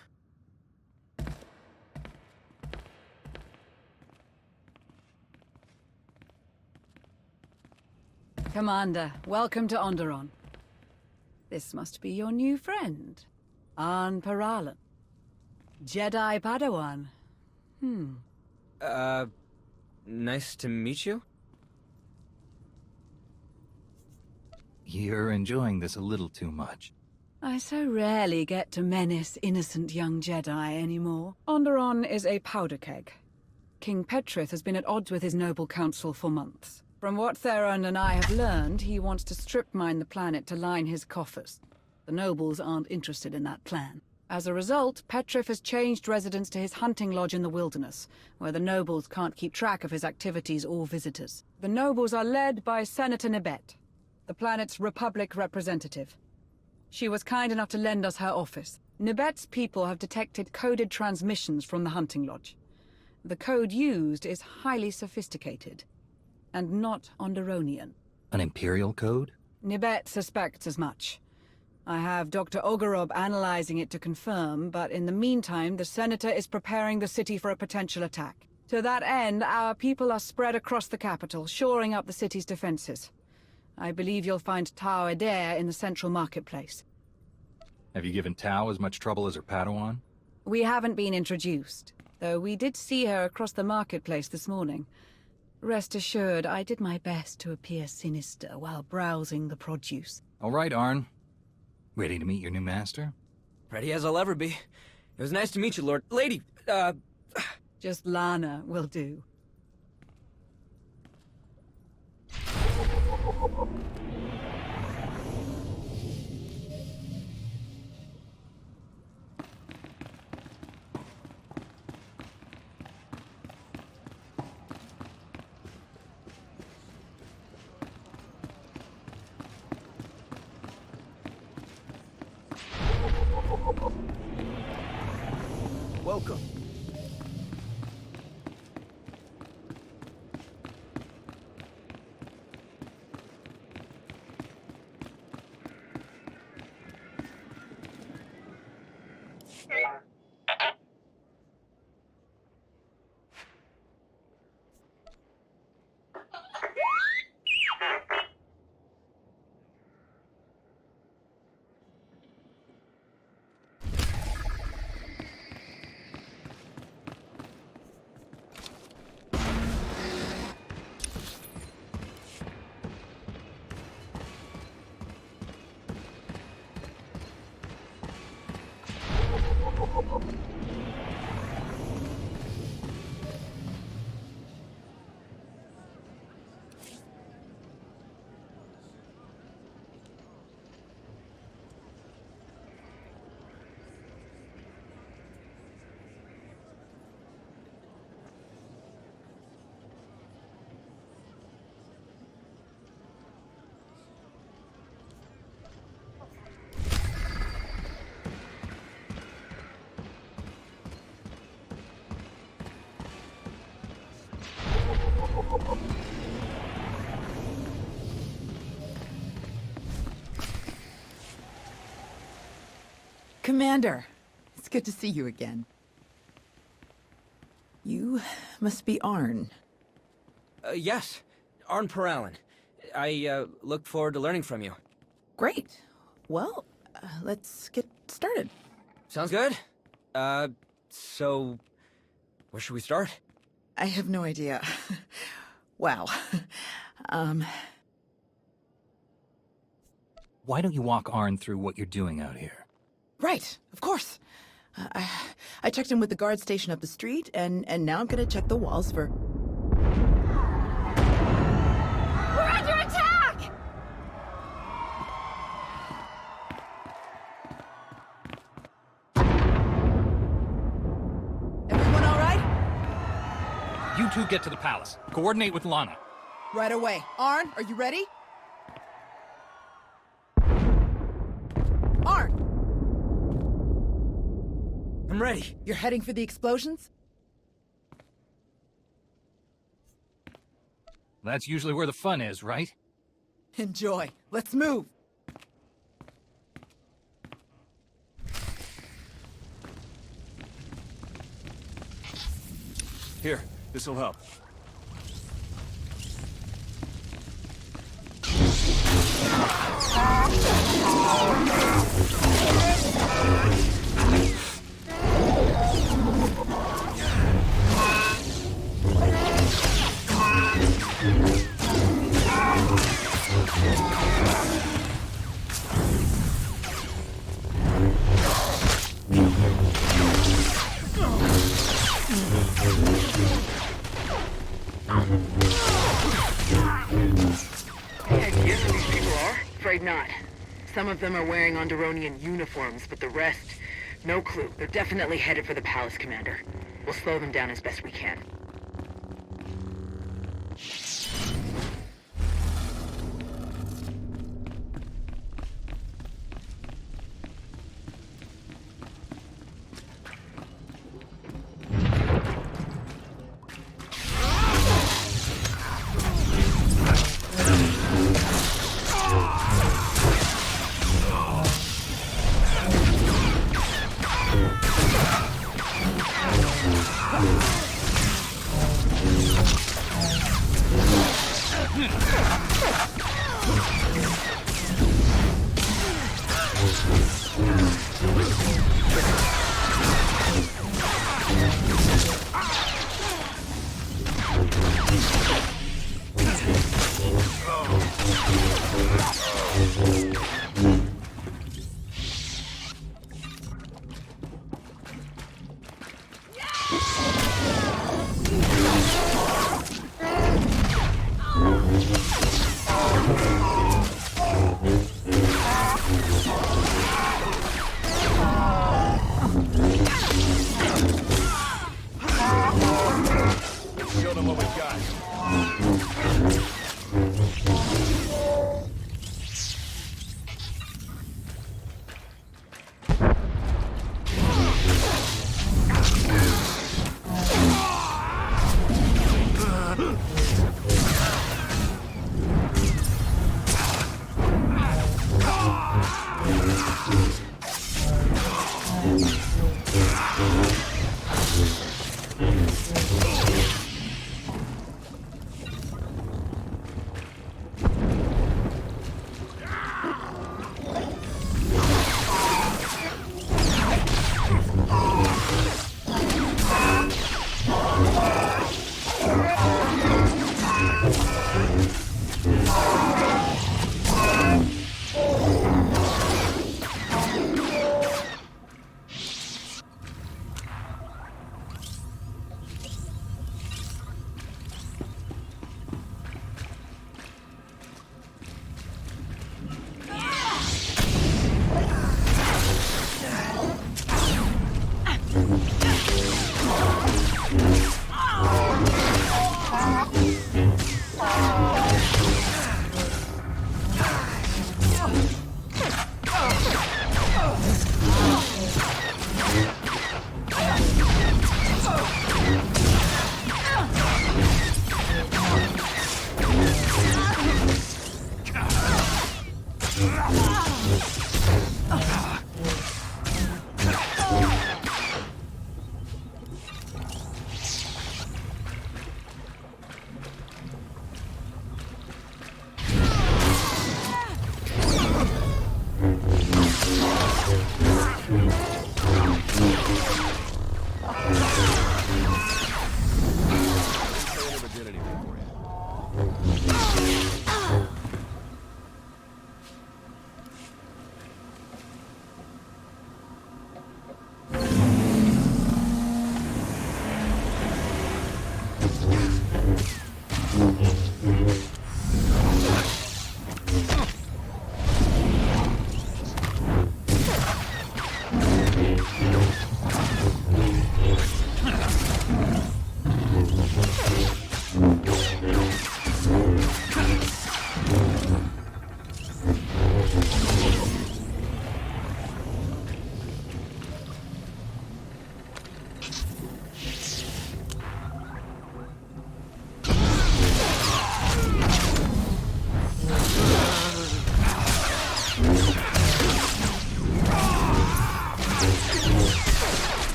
Commander, welcome to Onderon. This must be your new friend, Arn Paralan. Jedi Padawan. Nice to meet you? You're enjoying this a little too much. I so rarely get to menace innocent young Jedi anymore. Onderon is a powder keg. King Petrith has been at odds with his noble council for months. From what Theron and I have learned, he wants to strip mine the planet to line his coffers. The nobles aren't interested in that plan. As a result, Petrif has changed residence to his hunting lodge in the wilderness, where the nobles can't keep track of his activities or visitors. The nobles are led by Senator Nibet, the planet's Republic representative. She was kind enough to lend us her office. Nibet's people have detected coded transmissions from the hunting lodge. The code used is highly sophisticated, and not Onderonian. An Imperial code? Nibet suspects as much. I have Dr. Ogorob analyzing it to confirm, but in the meantime, the Senator is preparing the city for a potential attack. To that end, our people are spread across the capital, shoring up the city's defenses. I believe you'll find Tao Adair in the central marketplace. Have you given Tao as much trouble as her Padawan? We haven't been introduced, though we did see her across the marketplace this morning. Rest assured, I did my best to appear sinister while browsing the produce. All right, Arn. Ready to meet your new master? Ready as I'll ever be. It was nice to meet you, Lord. Lady, Just Lana will do. Welcome. Commander, it's good to see you again. You must be Arn. Yes. Arn Peralin. I, look forward to learning from you. Great. Well, let's get started. Sounds good. So... where should we start? I have no idea. Wow. Why don't you walk Arn through what you're doing out here? Right, of course. I checked in with the guard station up the street, and now I'm gonna check the walls for... We're under attack! Everyone all right? You two get to the palace. Coordinate with Lana. Right away. Arn, are you ready? Arn! I'm ready. You're heading for the explosions? That's usually where the fun is, right? Enjoy. Let's move. Here, this'll help. Any idea who these people are? Afraid not. Some of them are wearing Onderonian uniforms, but the rest, no clue. They're definitely headed for the palace, Commander. We'll slow them down as best we can.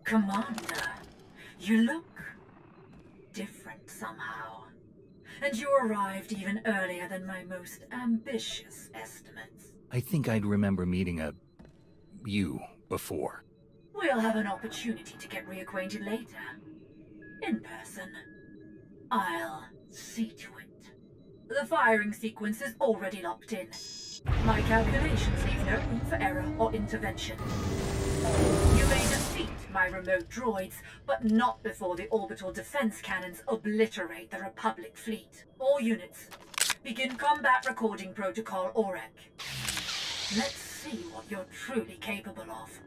Commander, you look different somehow. And you arrived even earlier than my most ambitious estimates. I think I'd remember meeting you before. We'll have an opportunity to get reacquainted later. In person. I'll see to it. The firing sequence is already locked in. My calculations leave no room for error or intervention. You may defeat my remote droids, but not before the orbital defense cannons obliterate the Republic fleet. All units, begin combat recording protocol OREC. Let's see what you're truly capable of.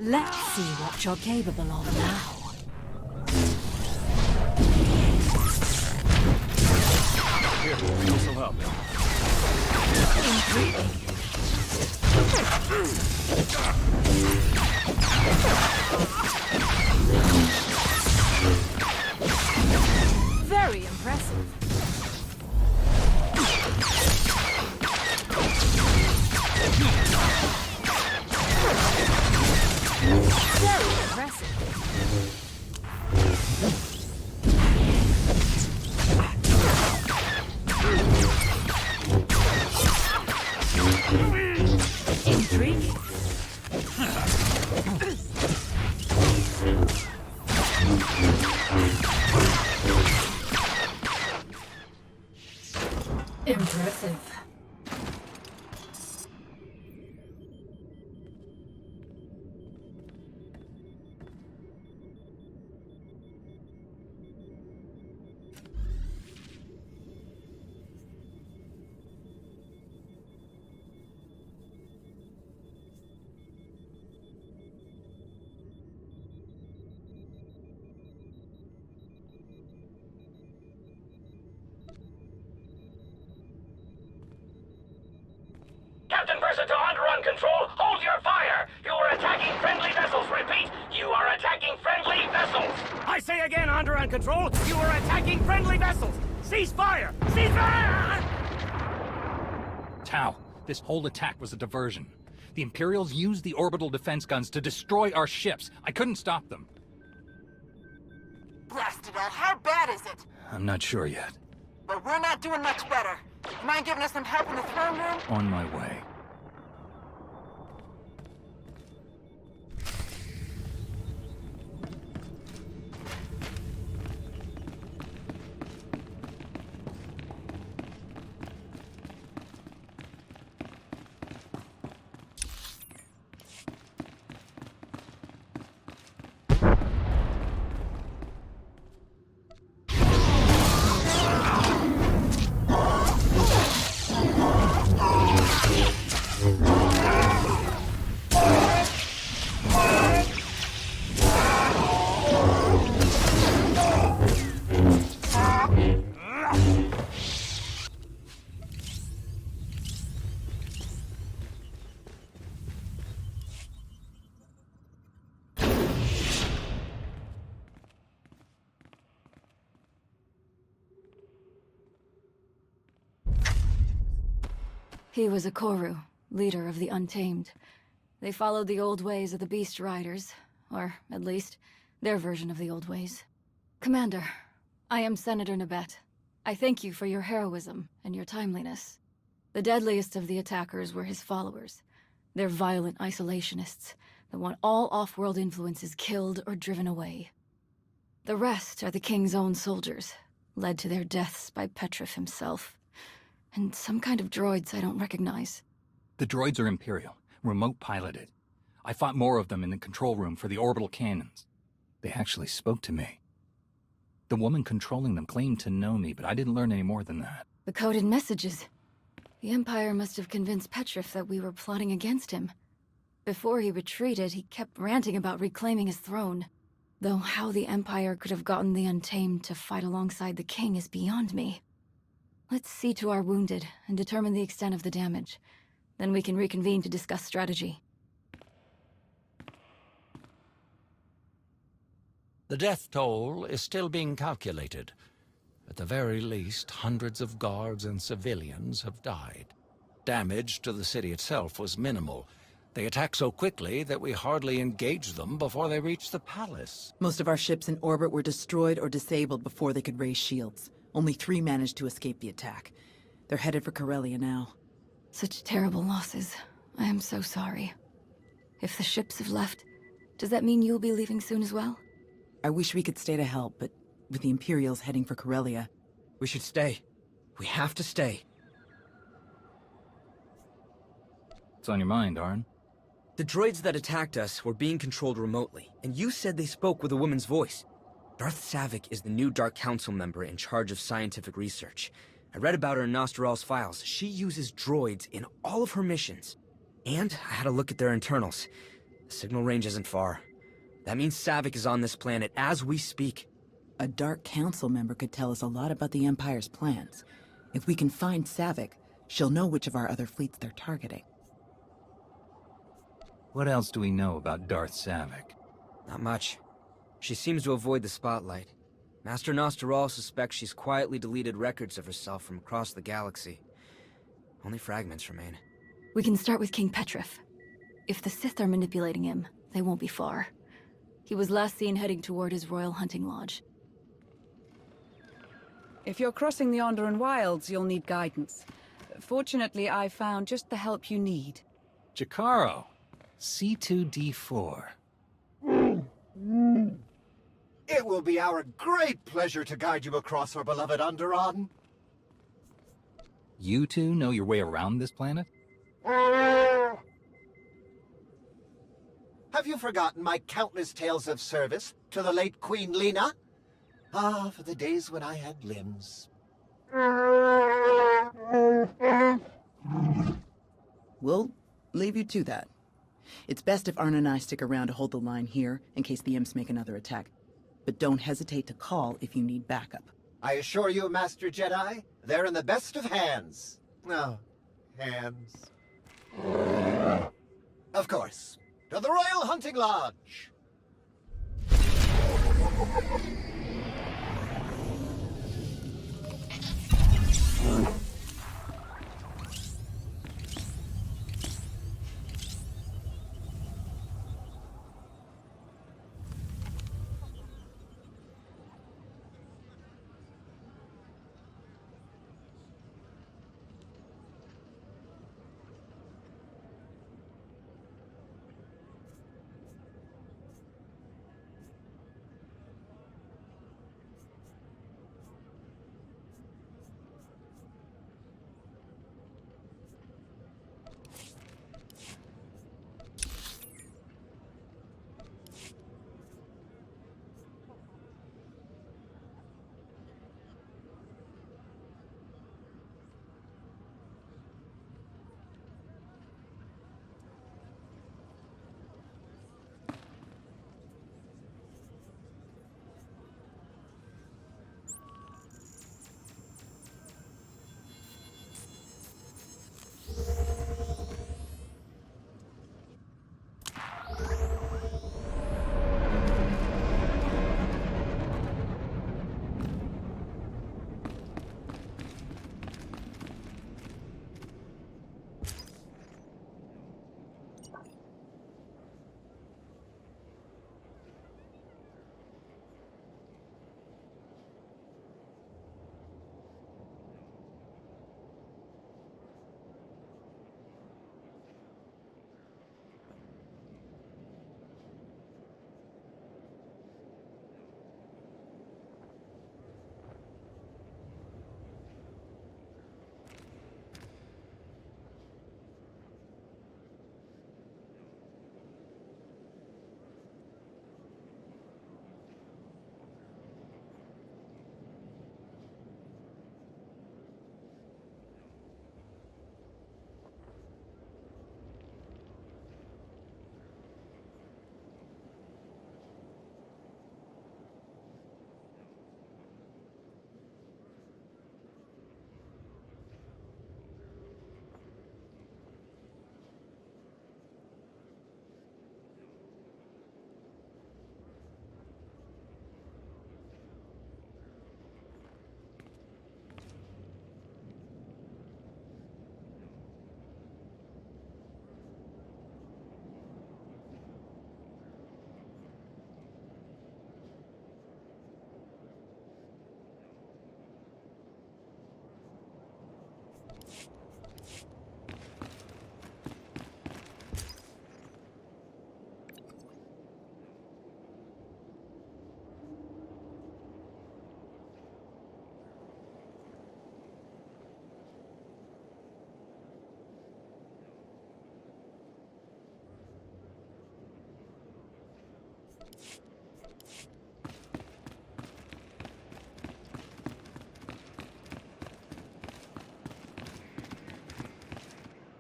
Let's see what you're capable of now. Here, this will help. Very impressive. Very impressive. Intriguing. Impressive. Captain Versatile on control, hold your fire! You are attacking friendly vessels, repeat! You are attacking friendly vessels! I say again, on control, you are attacking friendly vessels! Cease fire! Cease fire! Tau, this whole attack was a diversion. The Imperials used the orbital defense guns to destroy our ships. I couldn't stop them. Blast it all, how bad is it? I'm not sure yet. But we're not doing much better. You mind giving us some help in the throne room? On my way. He was a Koru, leader of the Untamed. They followed the old ways of the Beast Riders, or, at least, their version of the old ways. Commander, I am Senator Nabet. I thank you for your heroism and your timeliness. The deadliest of the attackers were his followers. They're violent isolationists that want all off-world influences killed or driven away. The rest are the King's own soldiers, led to their deaths by Petrif himself. And some kind of droids I don't recognize. The droids are Imperial, remote-piloted. I fought more of them in the control room for the orbital cannons. They actually spoke to me. The woman controlling them claimed to know me, but I didn't learn any more than that. The coded messages. The Empire must have convinced Petrif that we were plotting against him. Before he retreated, he kept ranting about reclaiming his throne. Though how the Empire could have gotten the Untamed to fight alongside the King is beyond me. Let's see to our wounded and determine the extent of the damage. Then we can reconvene to discuss strategy. The death toll is still being calculated. At the very least, hundreds of guards and civilians have died. Damage to the city itself was minimal. They attacked so quickly that we hardly engaged them before they reached the palace. Most of our ships in orbit were destroyed or disabled before they could raise shields. Only 3 managed to escape the attack. They're headed for Corellia now. Such terrible losses. I am so sorry. If the ships have left, does that mean you'll be leaving soon as well? I wish we could stay to help, but with the Imperials heading for Corellia... We should stay. We have to stay. What's on your mind, Arn? The droids that attacked us were being controlled remotely, and you said they spoke with a woman's voice. Darth Savik is the new Dark Council member in charge of scientific research. I read about her in Nostral's files. She uses droids in all of her missions. And I had a look at their internals. The signal range isn't far. That means Savik is on this planet as we speak. A Dark Council member could tell us a lot about the Empire's plans. If we can find Savik, she'll know which of our other fleets they're targeting. What else do we know about Darth Savik? Not much. She seems to avoid the spotlight. Master Nostral suspects she's quietly deleted records of herself from across the galaxy. Only fragments remain. We can start with King Petrif. If the Sith are manipulating him, they won't be far. He was last seen heading toward his royal hunting lodge. If you're crossing the Onderan Wilds, you'll need guidance. Fortunately, I found just the help you need. Jakaro, C2D4. It will be our great pleasure to guide you across our beloved Onderan. You two know your way around this planet? Have you forgotten my countless tales of service to the late Queen Lena? Ah, for the days when I had limbs. We'll leave you to that. It's best if Arn and I stick around to hold the line here in case the Imps make another attack. But don't hesitate to call if you need backup. I assure you, Master Jedi, they're in the best of hands. Oh, hands. Of course. To the Royal Hunting Lodge!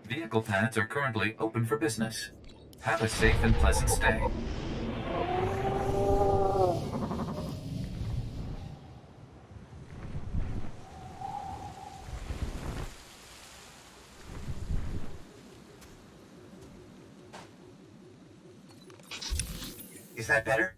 Vehicle pads are currently open for business. Have a safe and pleasant stay. Is that better?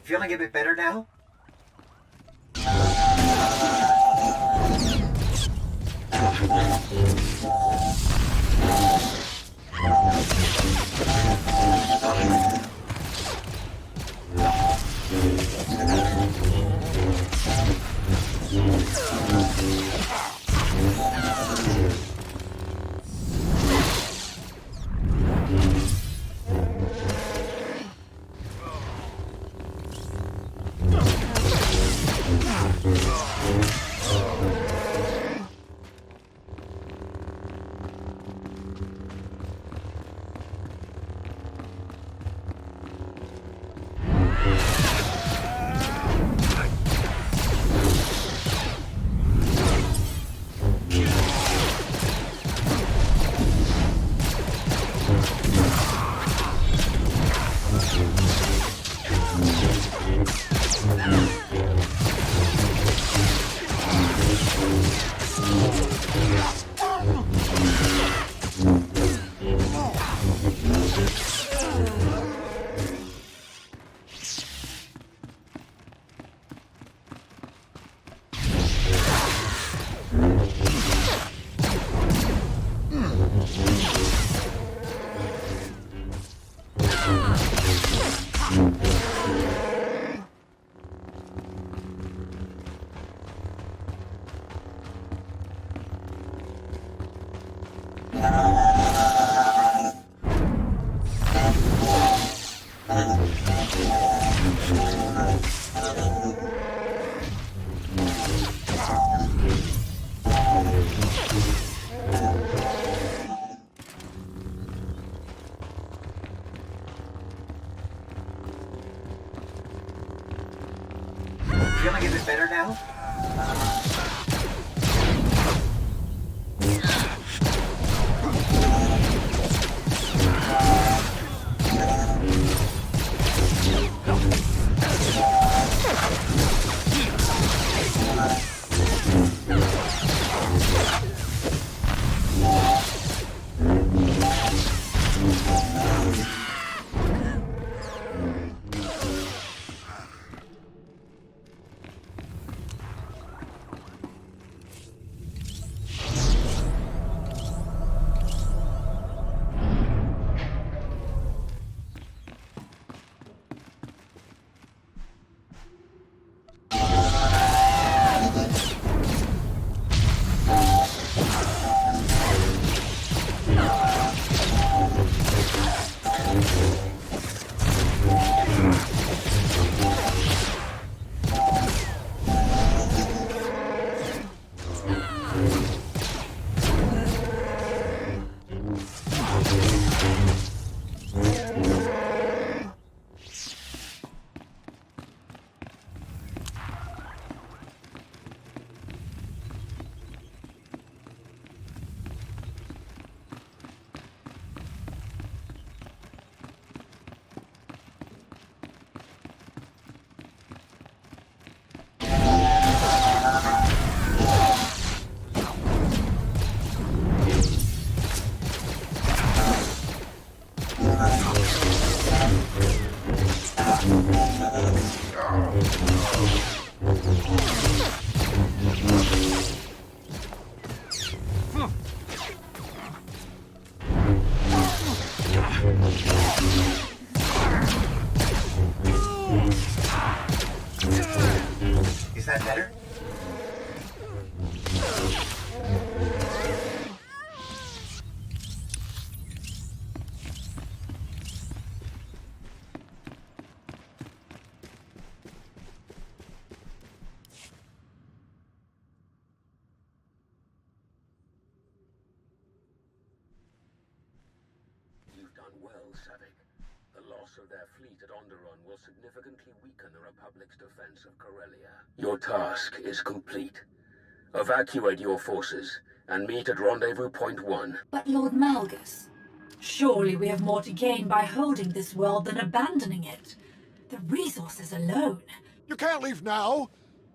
Feeling a bit better now? Feeling a bit better now? Is that better? You've done well, Savik. The loss of their fleet at Onderon will significantly weaken the Republic's defense of Corellia. Your task is complete. Evacuate your forces and meet at Rendezvous Point 1. But Lord Malgus, surely we have more to gain by holding this world than abandoning it. The resources alone. You can't leave now.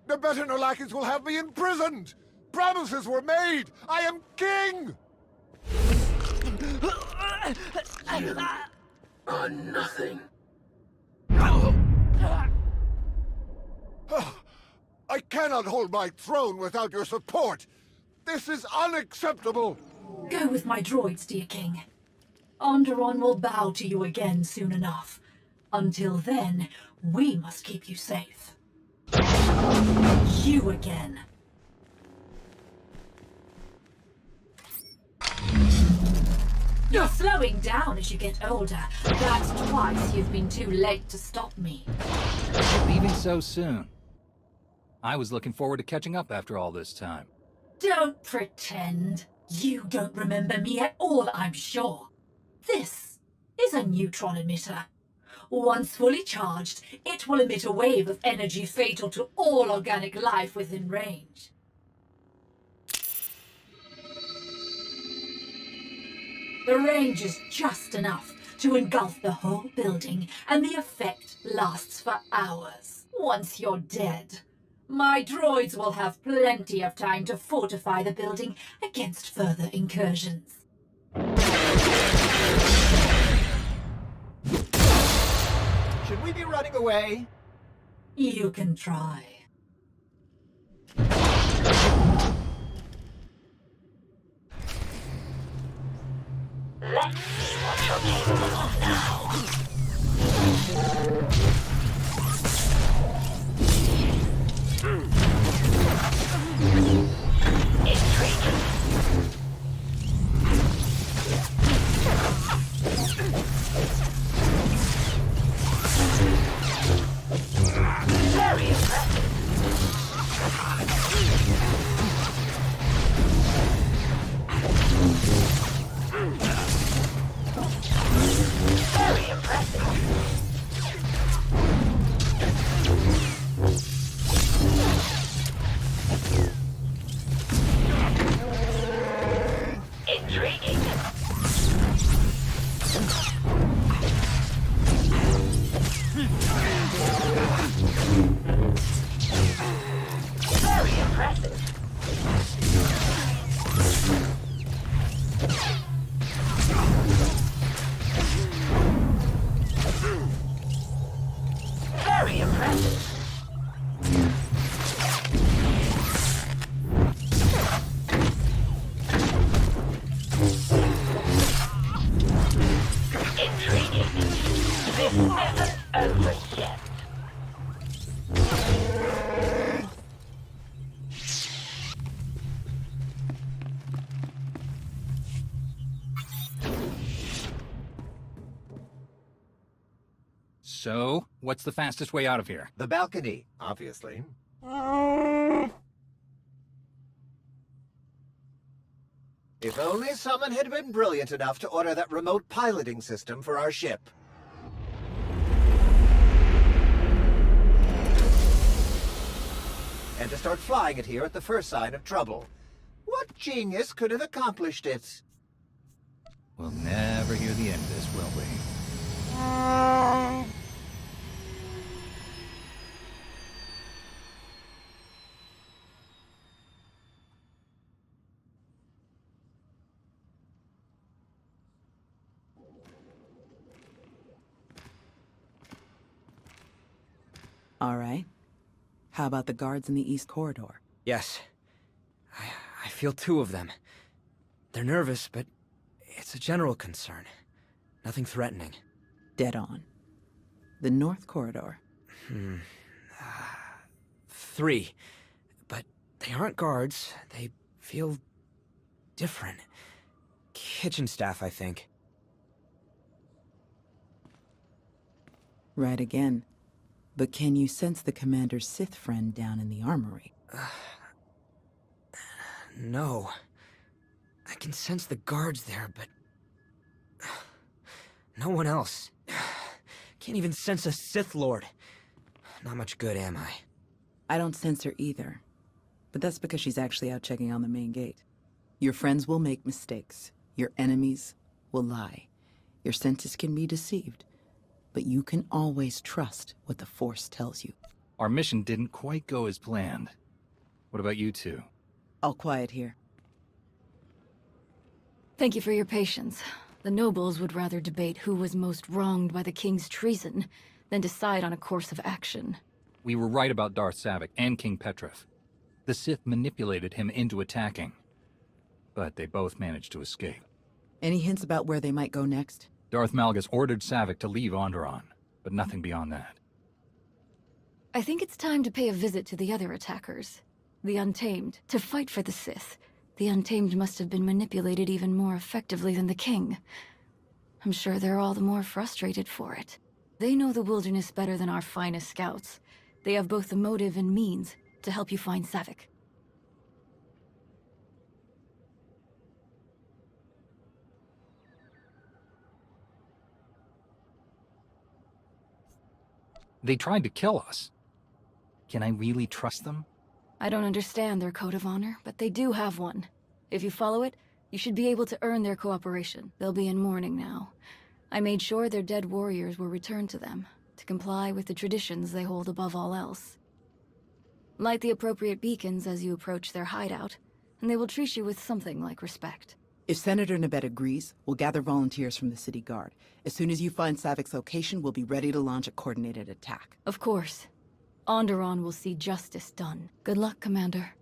The Beternolakis will have me imprisoned. Promises were made. I am king. You are nothing. cannot hold my throne without your support. This is unacceptable. Go with my droids, dear king. Onderon will bow to you again soon enough. Until then, we must keep you safe. You again. You're slowing down as you get older. That's twice you've been too late to stop me. Leaving so soon. I was looking forward to catching up after all this time. Don't pretend. You don't remember me at all, I'm sure. This is a neutron emitter. Once fully charged, it will emit a wave of energy fatal to all organic life within range. The range is just enough to engulf the whole building, and the effect lasts for hours. Once you're dead, my droids will have plenty of time to fortify the building against further incursions. Should we be running away? You can try. Let's see what you're capable of now. Intriguing. Very impressive. Very impressive. Intriguing. Very impressive. Very impressive. Intriguing. This isn't over yet. So, what's the fastest way out of here? The balcony, obviously. If only someone had been brilliant enough to order that remote piloting system for our ship. And to start flying it here at the first sign of trouble. What genius could have accomplished it? We'll never hear the end of this, will we? All right. How about the guards in the East Corridor? Yes. I feel two of them. They're nervous, but it's a general concern. Nothing threatening. Dead on. The North Corridor. 3. But they aren't guards. They feel different. Kitchen staff, I think. Right again. But can you sense the Commander's Sith friend down in the armory? No. I can sense the guards there, but... no one else. Can't even sense a Sith Lord. Not much good, am I? I don't sense her either. But that's because she's actually out checking on the main gate. Your friends will make mistakes. Your enemies will lie. Your senses can be deceived. But you can always trust what the Force tells you. Our mission didn't quite go as planned. What about you two? All quiet here. Thank you for your patience. The nobles would rather debate who was most wronged by the King's treason than decide on a course of action. We were right about Darth Savik and King Petrov. The Sith manipulated him into attacking. But they both managed to escape. Any hints about where they might go next? Darth Malgus ordered Savik to leave Onderon, but nothing beyond that. I think it's time to pay a visit to the other attackers. The Untamed, to fight for the Sith. The Untamed must have been manipulated even more effectively than the King. I'm sure they're all the more frustrated for it. They know the wilderness better than our finest scouts. They have both the motive and means to help you find Savik. They tried to kill us. Can I really trust them? I don't understand their code of honor, but they do have one. If you follow it, you should be able to earn their cooperation. They'll be in mourning now. I made sure their dead warriors were returned to them, to comply with the traditions they hold above all else. Light the appropriate beacons as you approach their hideout, and they will treat you with something like respect. If Senator Nabet agrees, we'll gather volunteers from the city guard. As soon as you find Savik's location, we'll be ready to launch a coordinated attack. Of course. Onderon will see justice done. Good luck, Commander.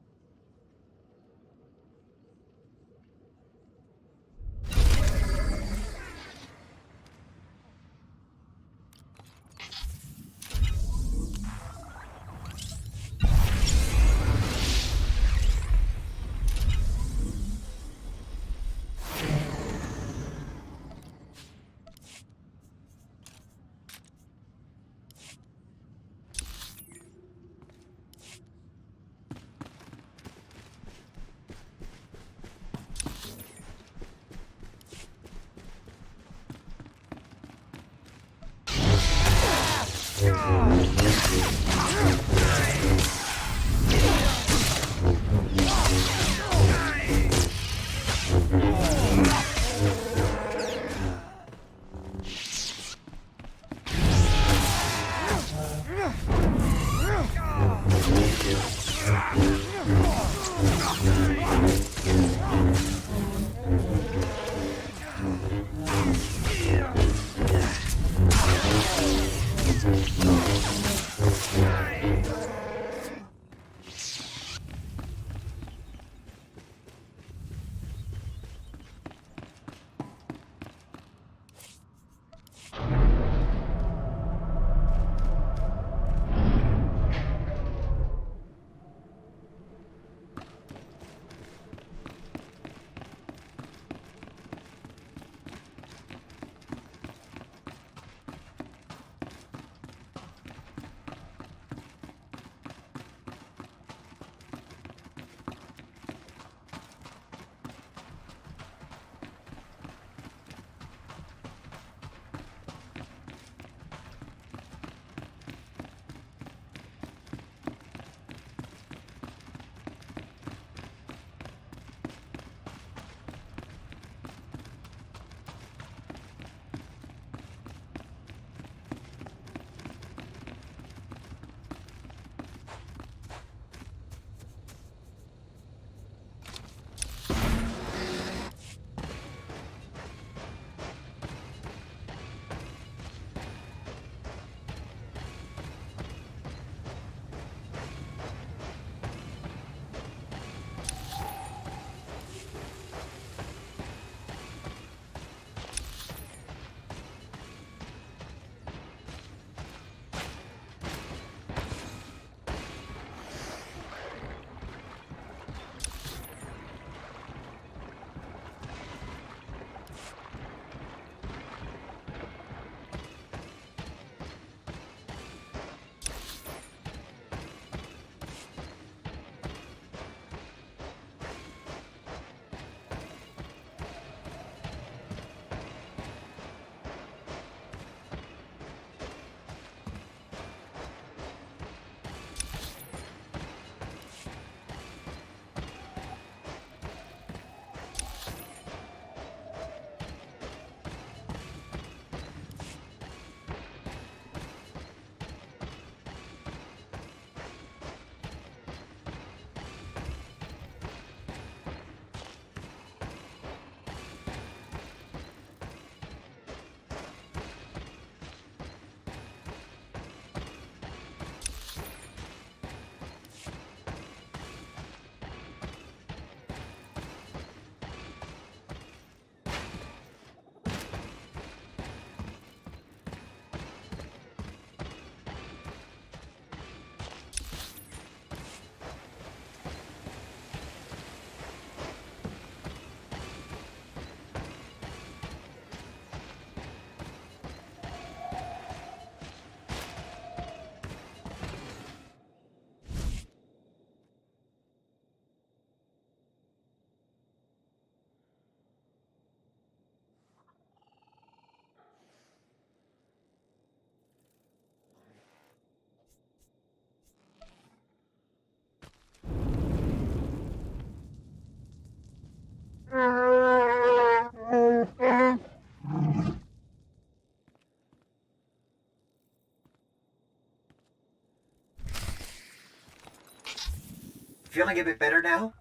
Feeling a bit better now?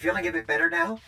Feeling a bit better now?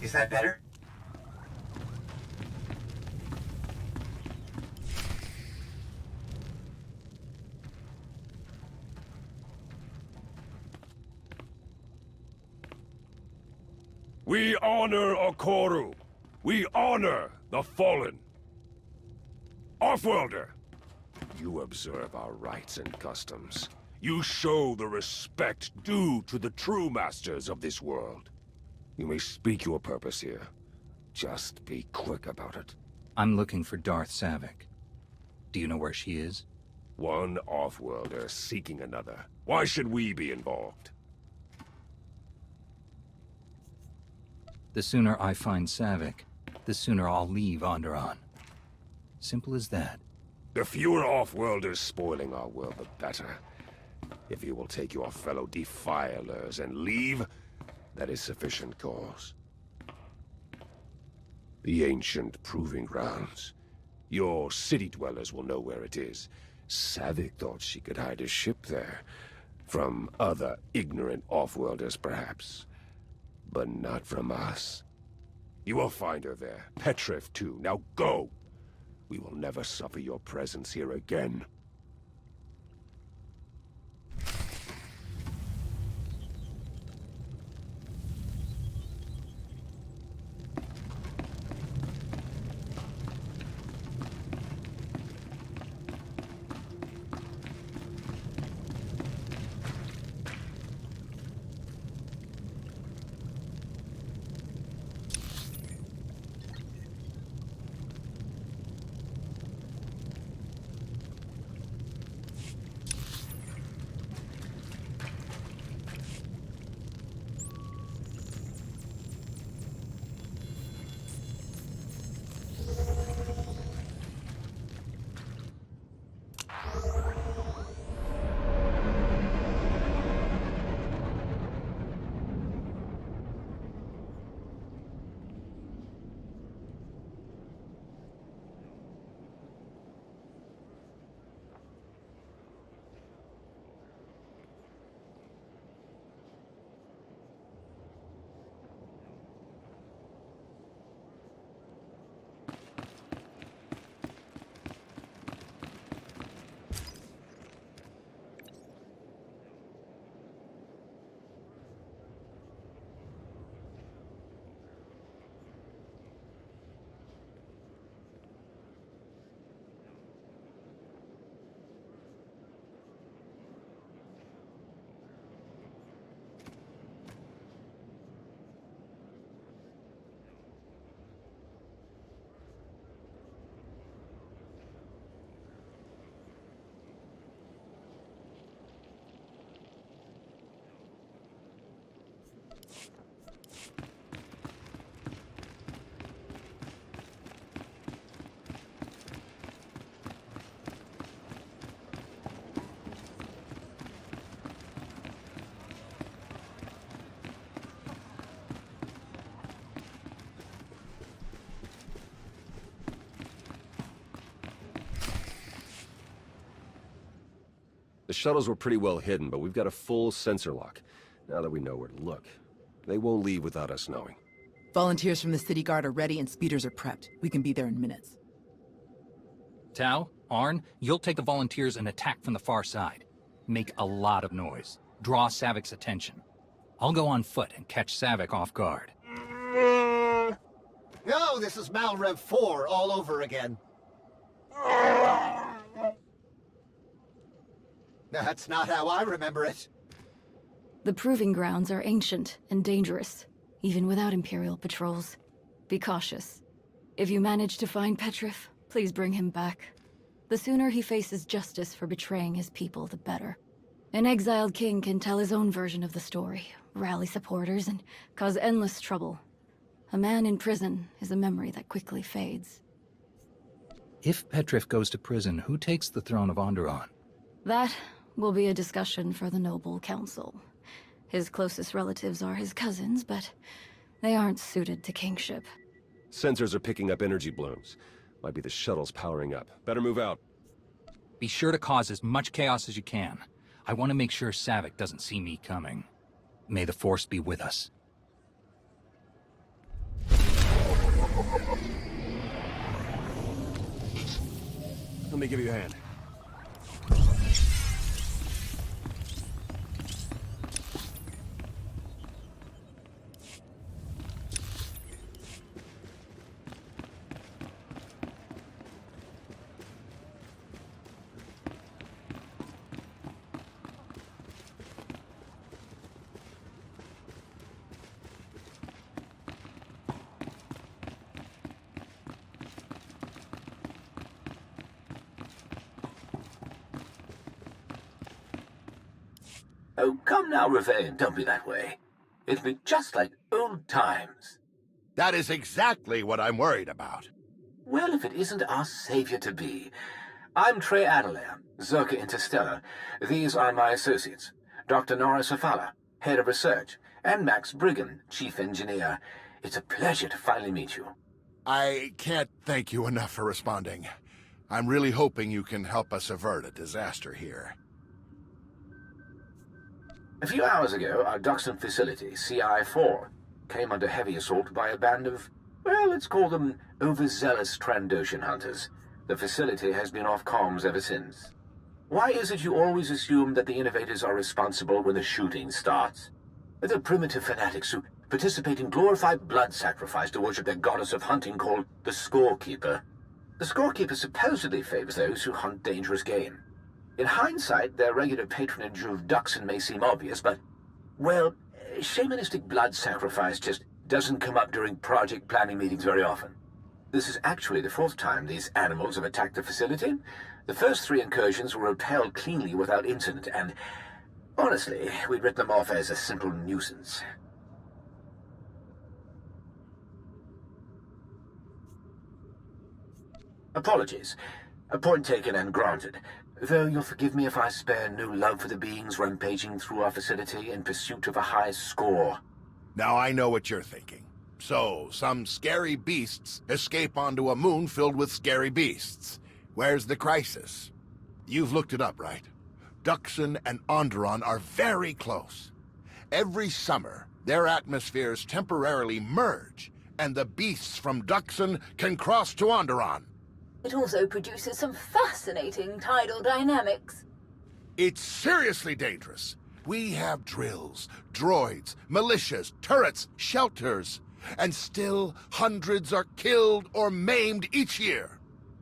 Is that better? We honor Okoru. We honor the fallen. Offworlder, you observe our rites and customs. You show the respect due to the true masters of this world. You may speak your purpose here. Just be quick about it. I'm looking for Darth Savik. Do you know where she is? One Offworlder seeking another. Why should we be involved? The sooner I find Savik, the sooner I'll leave Onderon. Simple as that. The fewer Offworlders spoiling our world, the better. If you will take your fellow defilers and leave, that is sufficient cause. The ancient proving grounds. Your city dwellers will know where it is. Savik thought she could hide a ship there. From other ignorant Offworlders, perhaps. But not from us. You will find her there. Petrif, too. Now go! We will never suffer your presence here again. The shuttles were pretty well hidden, but we've got a full sensor lock. Now that we know where to look, they won't leave without us knowing. Volunteers from the city guard are ready and speeders are prepped. We can be there in minutes. Tao, Arn, you'll take the volunteers and attack from the far side. Make a lot of noise. Draw Savic's attention. I'll go on foot and catch Savic off guard. No, this is Malrev 4 all over again. That's not how I remember it. The proving grounds are ancient and dangerous, even without Imperial patrols. Be cautious. If you manage to find Petrif, please bring him back. The sooner he faces justice for betraying his people, the better. An exiled king can tell his own version of the story, rally supporters, and cause endless trouble. A man in prison is a memory that quickly fades. If Petrif goes to prison, who takes the throne of Onderon? That will be a discussion for the Noble Council. His closest relatives are his cousins, but they aren't suited to kingship. Sensors are picking up energy blooms. Might be the shuttles powering up. Better move out. Be sure to cause as much chaos as you can. I want to make sure Savic doesn't see me coming. May the Force be with us. Let me give you a hand. Oh, come now, Ravain, don't be that way. It'll be just like old times. That is exactly what I'm worried about. Well, if it isn't our savior-to-be. I'm Trey Adelaire, Zerka Interstellar. These are my associates. Dr. Nora Safala, Head of Research, and Max Briggan, Chief Engineer. It's a pleasure to finally meet you. I can't thank you enough for responding. I'm really hoping you can help us avert a disaster here. A few hours ago, our Duxton facility, CI-4, came under heavy assault by a band of, well, let's call them overzealous Trandoshan hunters. The facility has been off comms ever since. Why is it you always assume that the innovators are responsible when the shooting starts? They're primitive fanatics who participate in glorified blood sacrifice to worship their goddess of hunting called the Scorekeeper. The Scorekeeper supposedly favors those who hunt dangerous game. In hindsight, their regular patronage of Duxton may seem obvious, but, well, shamanistic blood sacrifice just doesn't come up during project planning meetings very often. This is actually the fourth time these animals have attacked the facility. The first 3 incursions were repelled cleanly without incident, and honestly, we'd written them off as a simple nuisance. Apologies. A point taken and granted. Though you'll forgive me if I spare no love for the beings rampaging through our facility in pursuit of a high score. Now I know what you're thinking. So, some scary beasts escape onto a moon filled with scary beasts. Where's the crisis? You've looked it up, right? Duxton and Onderon are very close. Every summer, their atmospheres temporarily merge, and the beasts from Duxton can cross to Onderon. It also produces some fascinating tidal dynamics. It's seriously dangerous. We have drills, droids, militias, turrets, shelters, and still hundreds are killed or maimed each year.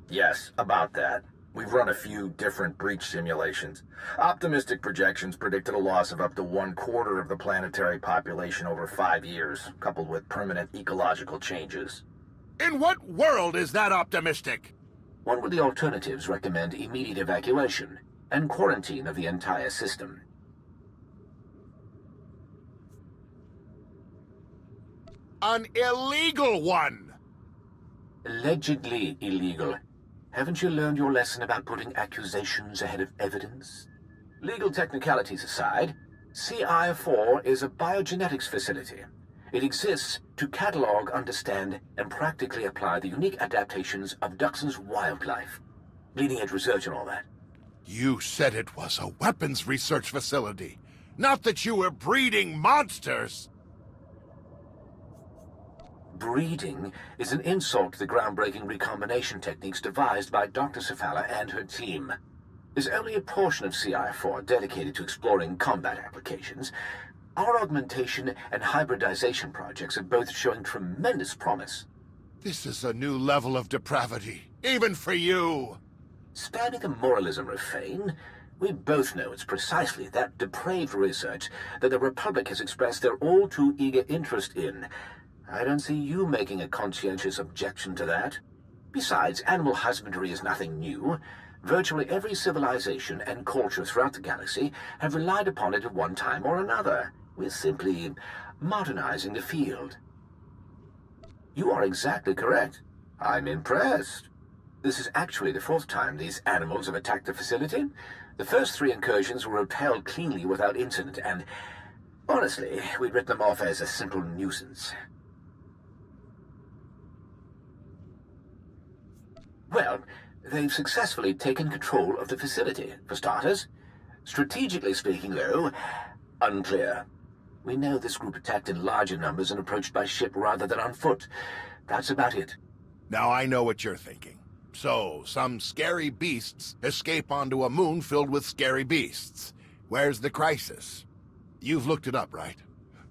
Yes, about that. We've run a few different breach simulations. Optimistic projections predicted a loss of up to 1/4 of the planetary population over 5 years, coupled with permanent ecological changes. In what world is that optimistic? One would the alternatives recommend immediate evacuation and quarantine of the entire system. An illegal one! Allegedly illegal. Haven't you learned your lesson about putting accusations ahead of evidence? Legal technicalities aside, CI-4 is a biogenetics facility. It exists to catalog, understand, and practically apply the unique adaptations of Duxton's wildlife. Bleeding-edge research and all that. You said it was a weapons research facility, not that you were breeding monsters. Breeding is an insult to the groundbreaking recombination techniques devised by Dr. Cephala and her team. There's only a portion of CI4 dedicated to exploring combat applications. Our augmentation and hybridization projects are both showing tremendous promise. This is a new level of depravity, even for you. Spare me the moralism, Refrain. We both know it's precisely that depraved research that the Republic has expressed their all-too-eager interest in. I don't see you making a conscientious objection to that. Besides, animal husbandry is nothing new. Virtually every civilization and culture throughout the galaxy have relied upon it at one time or another. We're simply modernizing the field. You are exactly correct. I'm impressed. This is actually the 4th time these animals have attacked the facility. The first 3 incursions were repelled cleanly without incident, and honestly, we'd written them off as a simple nuisance. Well, they've successfully taken control of the facility, for starters. Strategically speaking, though, unclear. We know this group attacked in larger numbers and approached by ship rather than on foot. That's about it. Now I know what you're thinking. So, some scary beasts escape onto a moon filled with scary beasts. Where's the crisis? You've looked it up, right?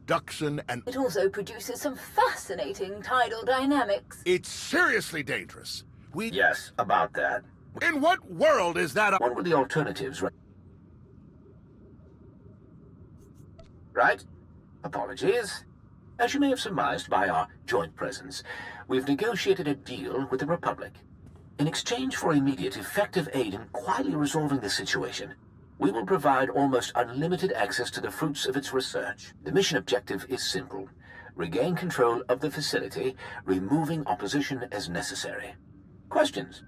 Duxon and... It also produces some fascinating tidal dynamics. It's seriously dangerous. Yes, about that. In what world is that? What were the alternatives, right? Apologies. As you may have surmised by our joint presence, we've negotiated a deal with the Republic. In exchange for immediate, effective aid in quietly resolving the situation, we will provide almost unlimited access to the fruits of its research. The mission objective is simple. Regain control of the facility, removing opposition as necessary. Questions?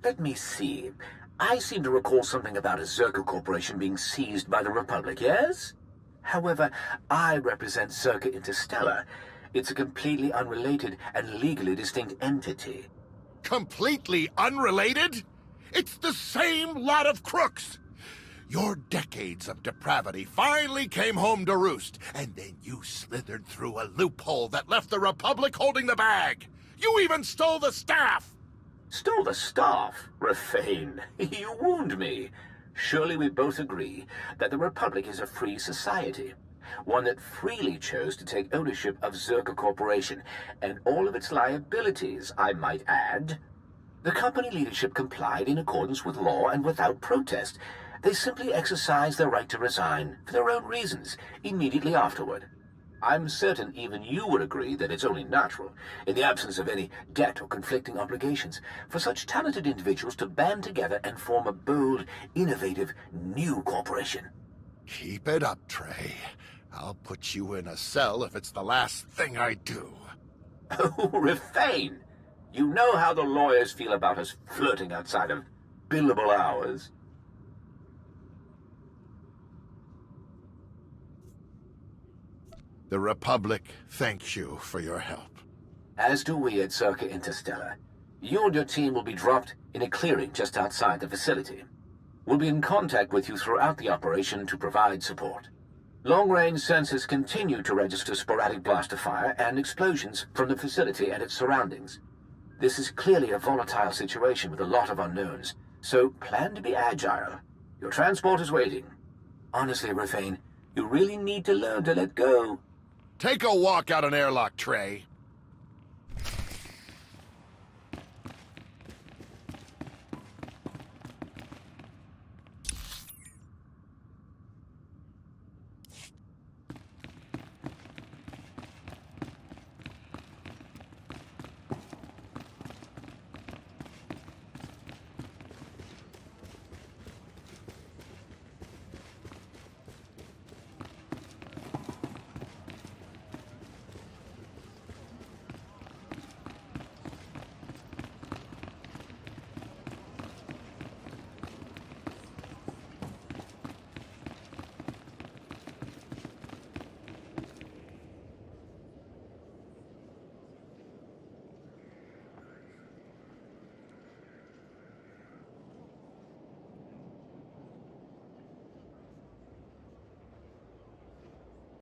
Let me see. I seem to recall something about a Zerka Corporation being seized by the Republic, yes? However, I represent Zerka Interstellar. It's a completely unrelated and legally distinct entity. Completely unrelated? It's the same lot of crooks! Your decades of depravity finally came home to roost, and then you slithered through a loophole that left the Republic holding the bag. You even stole the staff! Stole the staff? Refrain. You wound me. Surely we both agree that the Republic is a free society, one that freely chose to take ownership of Zerka Corporation, and all of its liabilities, I might add. The company leadership complied in accordance with law and without protest. They simply exercised their right to resign, for their own reasons, immediately afterward. I'm certain even you would agree that it's only natural, in the absence of any debt or conflicting obligations, for such talented individuals to band together and form a bold, innovative, new corporation. Keep it up, Trey. I'll put you in a cell if it's the last thing I do. Oh, Refrain! You know how the lawyers feel about us flirting outside of billable hours. The Republic thanks you for your help. As do we at Zerka Interstellar. You and your team will be dropped in a clearing just outside the facility. We'll be in contact with you throughout the operation to provide support. Long-range sensors continue to register sporadic blaster fire and explosions from the facility and its surroundings. This is clearly a volatile situation with a lot of unknowns, so plan to be agile. Your transport is waiting. Honestly, Refrain, you really need to learn to let go. Take a walk out an airlock, Trey.